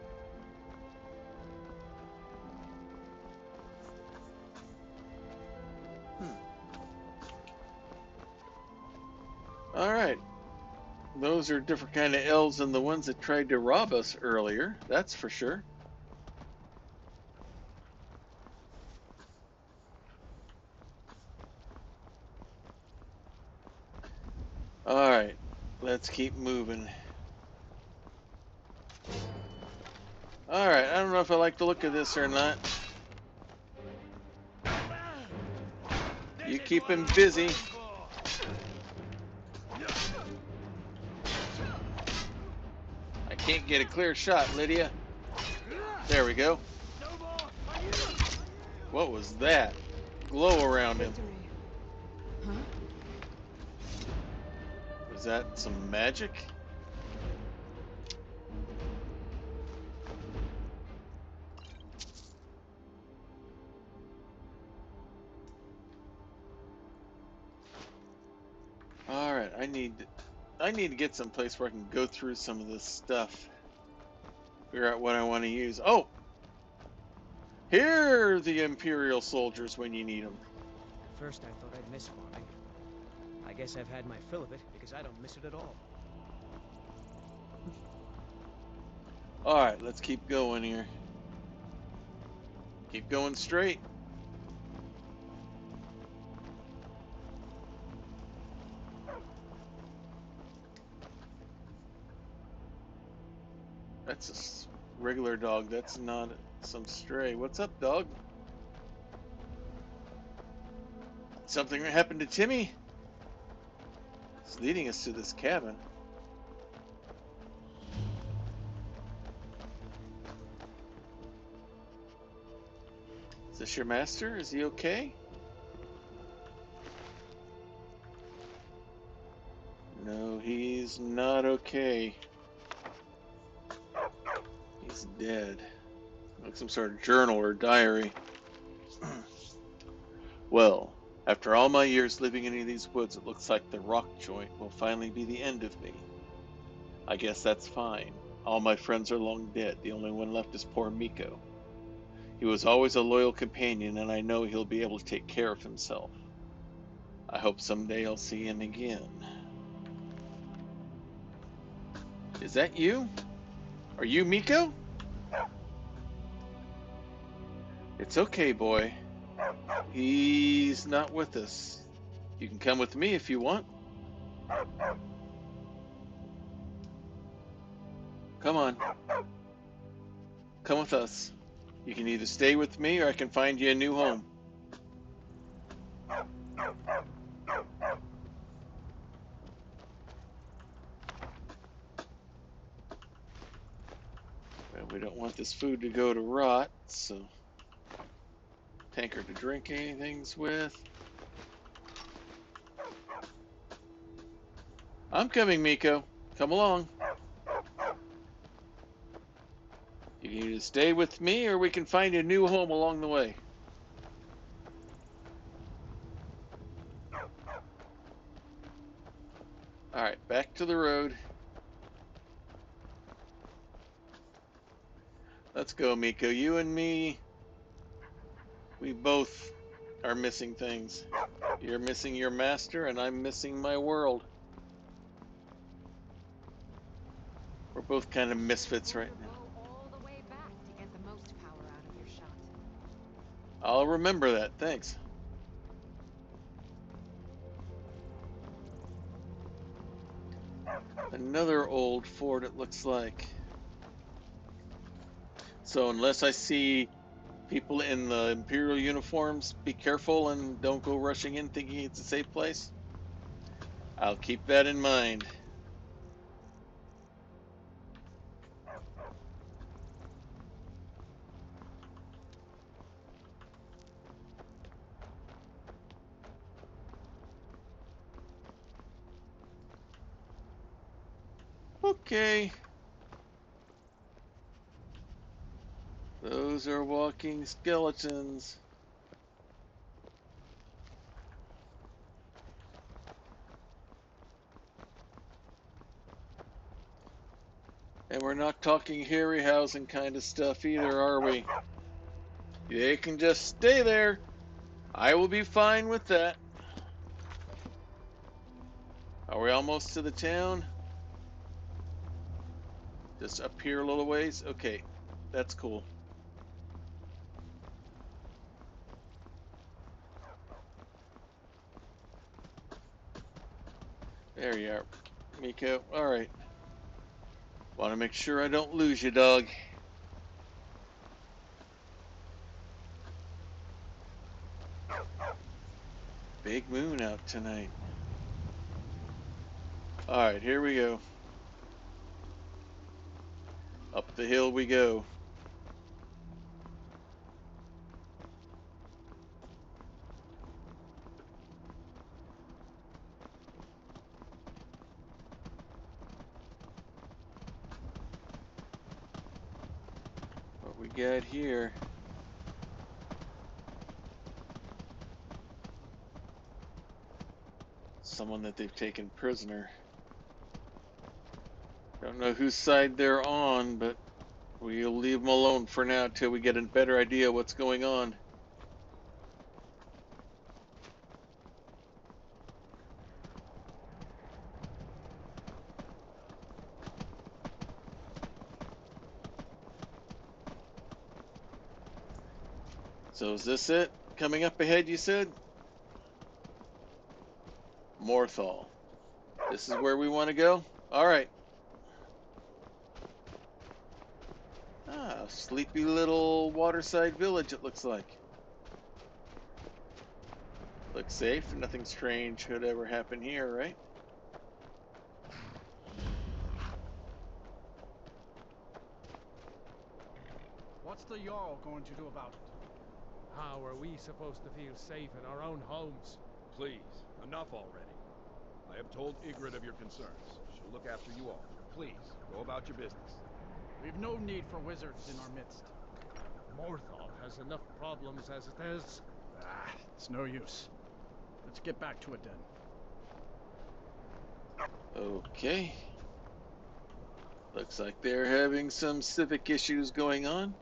All right. Those are different kind of elves than the ones that tried to rob us earlier. That's for sure. All right. Let's keep moving. All right. I don't know if I like the look of this or not. You keep him busy. I can't get a clear shot, Lydia. There we go. What was that? Glow around him. Huh? Was that some magic? All right, I need to get some place where I can go through some of this stuff. Figure out what I want to use. Oh! Here are the Imperial soldiers when you need them. At first I thought I'd miss farming. I guess I've had my fill of it because I don't miss it at all. Alright, let's keep going here. Keep going straight. That's a regular dog. That's not some stray. What's up, dog? Something happened to Timmy? It's leading us to this cabin. Is this your master? Is he okay? No, he's not okay. He's dead. Like some sort of journal or diary. Well, after all my years living in these woods, it looks like the rock joint will finally be the end of me. I guess that's fine. All my friends are long dead. The only one left is poor Miko. He was always a loyal companion, and I know he'll be able to take care of himself. I hope someday I'll see him again. Is that you? Are you Miko? It's okay, boy. He's not with us. You can come with me if you want. Come on. Come with us. You can either stay with me or I can find you a new home. Well, we don't want this food to go to rot, so tanker to drink anything's with. I'm coming, Miko. Come along. You can either stay with me or we can find a new home along the way. Alright, back to the road. Let's go, Miko. You and me, we both are missing things. You're missing your master, and I'm missing my world. We're both kind of misfits right now. All the way back to get the most power out of your shot. I'll remember that. Thanks. Another old fort, it looks like. So unless I see people in the Imperial uniforms, be careful and don't go rushing in thinking it's a safe place. I'll keep that in mind. Okay. Those are walking skeletons. And we're not talking Harryhausen kind of stuff either, are we? They can just stay there. I will be fine with that. Are we almost to the town? Just up here a little ways? Okay, that's cool. There you are, Miko. Alright. Want to make sure I don't lose you, dog. Big moon out tonight. Alright, here we go. Up the hill we go. What we got here? Someone that they've taken prisoner. Don't know whose side they're on, but we'll leave them alone for now till we get a better idea what's going on. So is this it? Coming up ahead, you said? Morthal. This is where we want to go? Alright. Ah, sleepy little waterside village it looks like. Looks safe, nothing strange could ever happen here, right? What's the Jarl going to do about it? How are we supposed to feel safe in our own homes? Please, enough already. I have told Ygritte of your concerns. She'll look after you all. Please, go about your business. We've no need for wizards in our midst. Morthal has enough problems as it is. Ah, it's no use. Let's get back to it then. Okay. Looks like they're having some civic issues going on.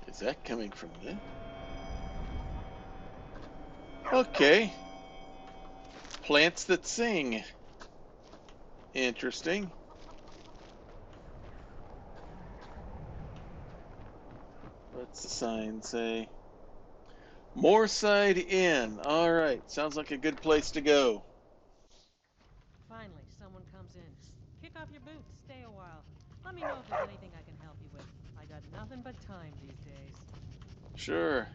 Is that coming from them? Okay. Plants that sing. Interesting. What's the sign say? Moorside Inn. Alright, sounds like a good place to go. Finally, someone comes in. Kick off your boots, stay a while. Let me know if there's anything I can help you with. I got nothing but time these days. Sure.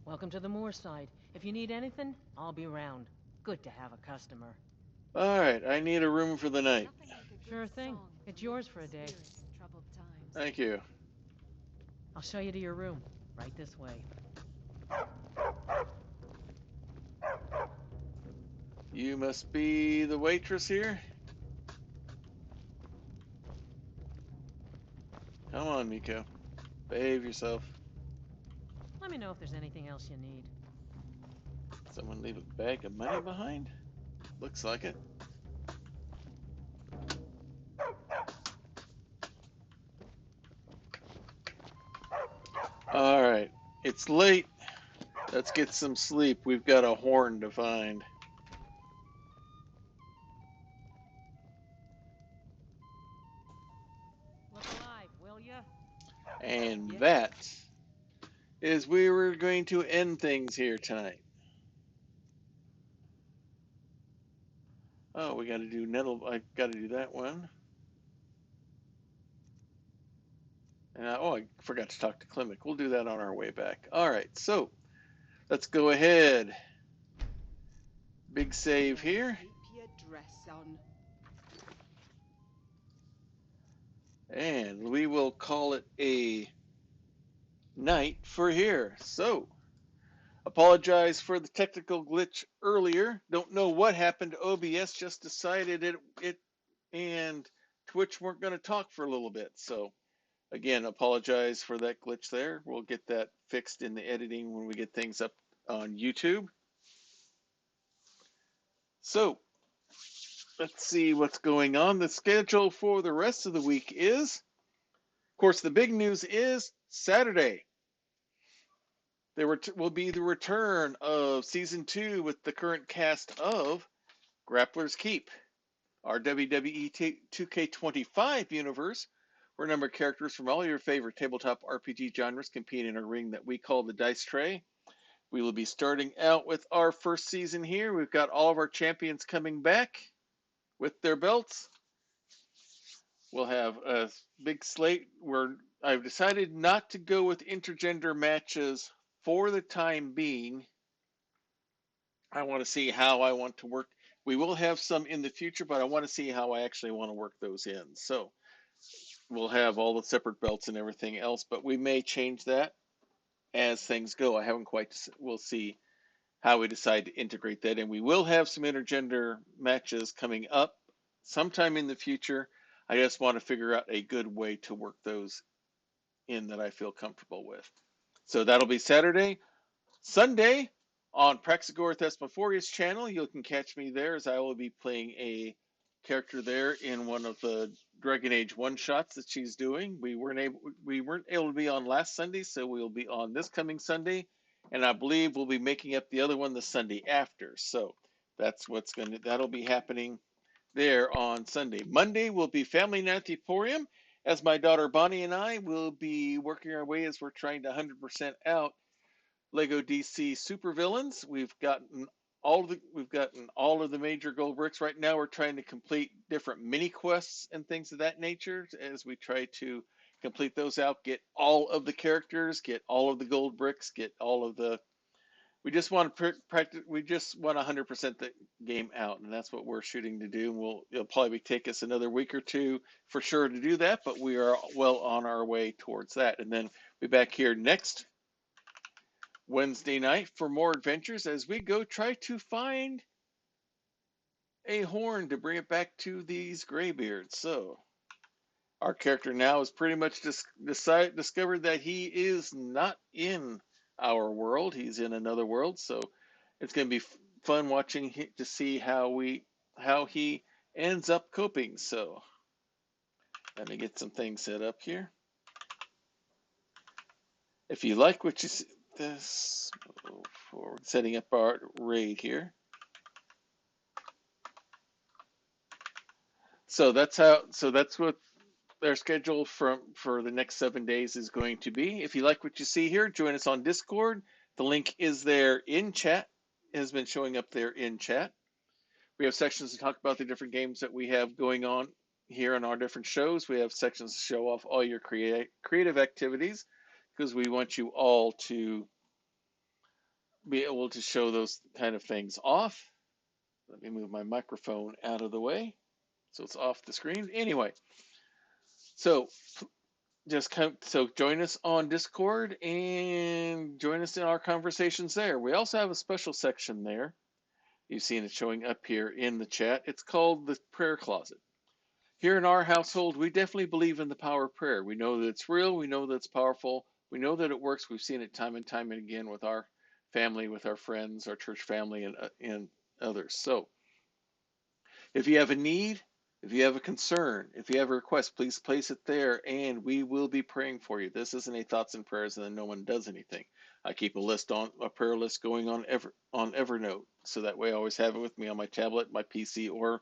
Welcome to the Moorside. If you need anything, I'll be around. Good to have a customer. Alright, I need a room for the night. Sure thing. It's yours for a day. Thank you. I'll show you to your room. Right this way. You must be the waitress here? Come on, Miko. Behave yourself. Let me know if there's anything else you need. Someone leave a bag of money behind? Looks like it. Alright. It's late. Let's get some sleep. We've got a horn to find. Look alive, will ya? And that is we were going to end things here tonight. Oh, we got to do nettle. I got to do that one. And I forgot to talk to Klimek. We'll do that on our way back. All right, so let's go ahead. Big save here. Keep your dress on. And we will call it a night for here. So, apologize for the technical glitch earlier. Don't know what happened to OBS. Just decided it and Twitch weren't going to talk for a little bit. So, again, apologize for that glitch there. We'll get that fixed in the editing when we get things up on YouTube. So, let's see what's going on. The schedule for the rest of the week is, of course, the big news is Saturday. There will be the return of Season 2 with the current cast of Grappler's Keep, our WWE 2K25 universe, where a number of characters from all your favorite tabletop RPG genres compete in a ring that we call the Dice Tray. We will be starting out with our first season here. We've got all of our champions coming back with their belts. We'll have a big slate where I've decided not to go with intergender matches for the time being. I want to see how I want to work. We will have some in the future, but I want to see how I actually want to work those in. So we'll have all the separate belts and everything else, but we may change that as things go. I haven't quite, we'll see how we decide to integrate that. And we will have some intergender matches coming up sometime in the future. I just want to figure out a good way to work those in that I feel comfortable with. So that'll be Saturday. Sunday on Praxagor Thesmophorius channel, you can catch me there as I will be playing a character there in one of the Dragon Age one-shots that she's doing. We weren't able to be on last Sunday, so we'll be on this coming Sunday, and I believe we'll be making up the other one the Sunday after. So that'll be happening there on Sunday. Monday will be Family Night at the Emporium, as my daughter Bonnie and I will be working our way as we're trying to 100% out Lego DC Supervillains. We've gotten all of the major gold bricks. Right now we're trying to complete different mini quests and things of that nature as we try to complete those out, get all of the characters, get all of the gold bricks, get all of the we just want to practice. We just want 100% the game out, and that's what we're shooting to do. It'll probably take us another week or two for sure to do that, but we are well on our way towards that. And then we'll be back here next Wednesday night for more adventures as we go try to find a horn to bring it back to these graybeards. So our character now has pretty much discovered that he is not in our world. He's in another world. So it's going to be fun watching to see how he ends up coping. So let me get some things set up here. If you like what you see, this for setting up our raid here. So that's what their schedule for the next 7 days is going to be. If you like what you see here, join us on Discord. The link is there in chat. It has been showing up there in chat. We have sections to talk about the different games that we have going on here on our different shows. We have sections to show off all your creative activities because we want you all to be able to show those kind of things off. Let me move my microphone out of the way so it's off the screen. Anyway, so join us on Discord and join us in our conversations there. We also have a special section there. You've seen it showing up here in the chat. It's called the Prayer Closet. Here in our household, we definitely believe in the power of prayer. We know that it's real. We know that it's powerful. We know that it works. We've seen it time and time and again with our family, with our friends, our church family, and others. So if you have a need, if you have a concern, if you have a request, please place it there and we will be praying for you. This isn't a thoughts and prayers and then no one does anything. I keep a prayer list going on Evernote, so that way I always have it with me on my tablet, my PC, or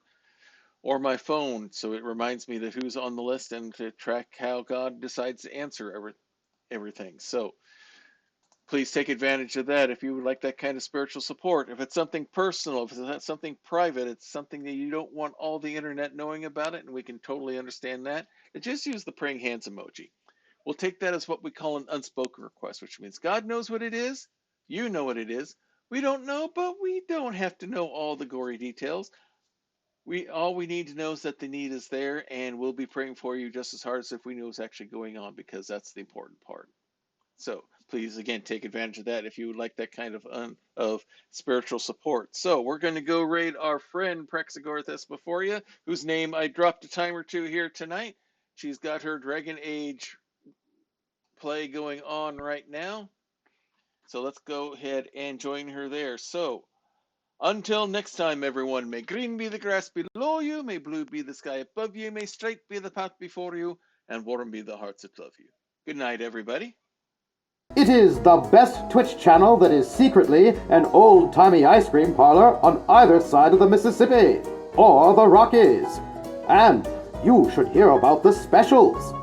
my phone, so it reminds me that who's on the list and to track how God decides to answer everything. So please take advantage of that if you would like that kind of spiritual support. If it's something personal, if it's something private, it's something that you don't want all the internet knowing about it, and we can totally understand that, then just use the praying hands emoji. We'll take that as what we call an unspoken request, which means God knows what it is, you know what it is. We don't know, but we don't have to know all the gory details. All we need to know is that the need is there, and we'll be praying for you just as hard as if we knew what's actually going on, because that's the important part. So please, again, take advantage of that if you would like that kind of spiritual support. So we're going to go raid our friend Praxagorthus before you, whose name I dropped a time or two here tonight. She's got her Dragon Age play going on right now. So let's go ahead and join her there. So until next time, everyone, may green be the grass below you, may blue be the sky above you, may straight be the path before you, and warm be the hearts that love you. Good night, everybody. It is the best Twitch channel that is secretly an old-timey ice cream parlor on either side of the Mississippi, or the Rockies. And you should hear about the specials.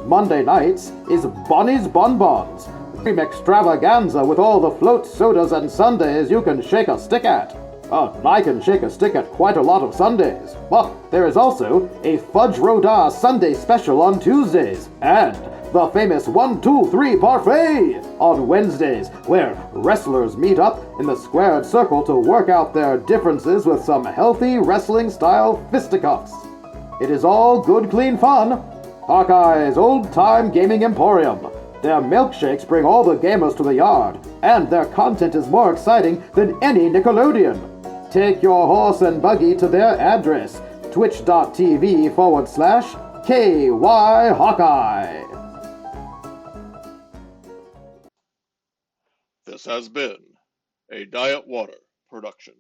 Monday nights is Bonnie's Bonbons, cream extravaganza with all the float sodas and sundaes you can shake a stick at. I can shake a stick at quite a lot of Sundays, but there is also a Fudge Rodin Sunday special on Tuesdays, and the famous 1, 2, 3 parfait on Wednesdays, where wrestlers meet up in the squared circle to work out their differences with some healthy wrestling-style fisticuffs. It is all good, clean fun. Hawkeye's old-time gaming emporium. Their milkshakes bring all the gamers to the yard, and their content is more exciting than any Nickelodeon. Take your horse and buggy to their address, twitch.tv/KY Hawkeye. This has been a Diet Water production.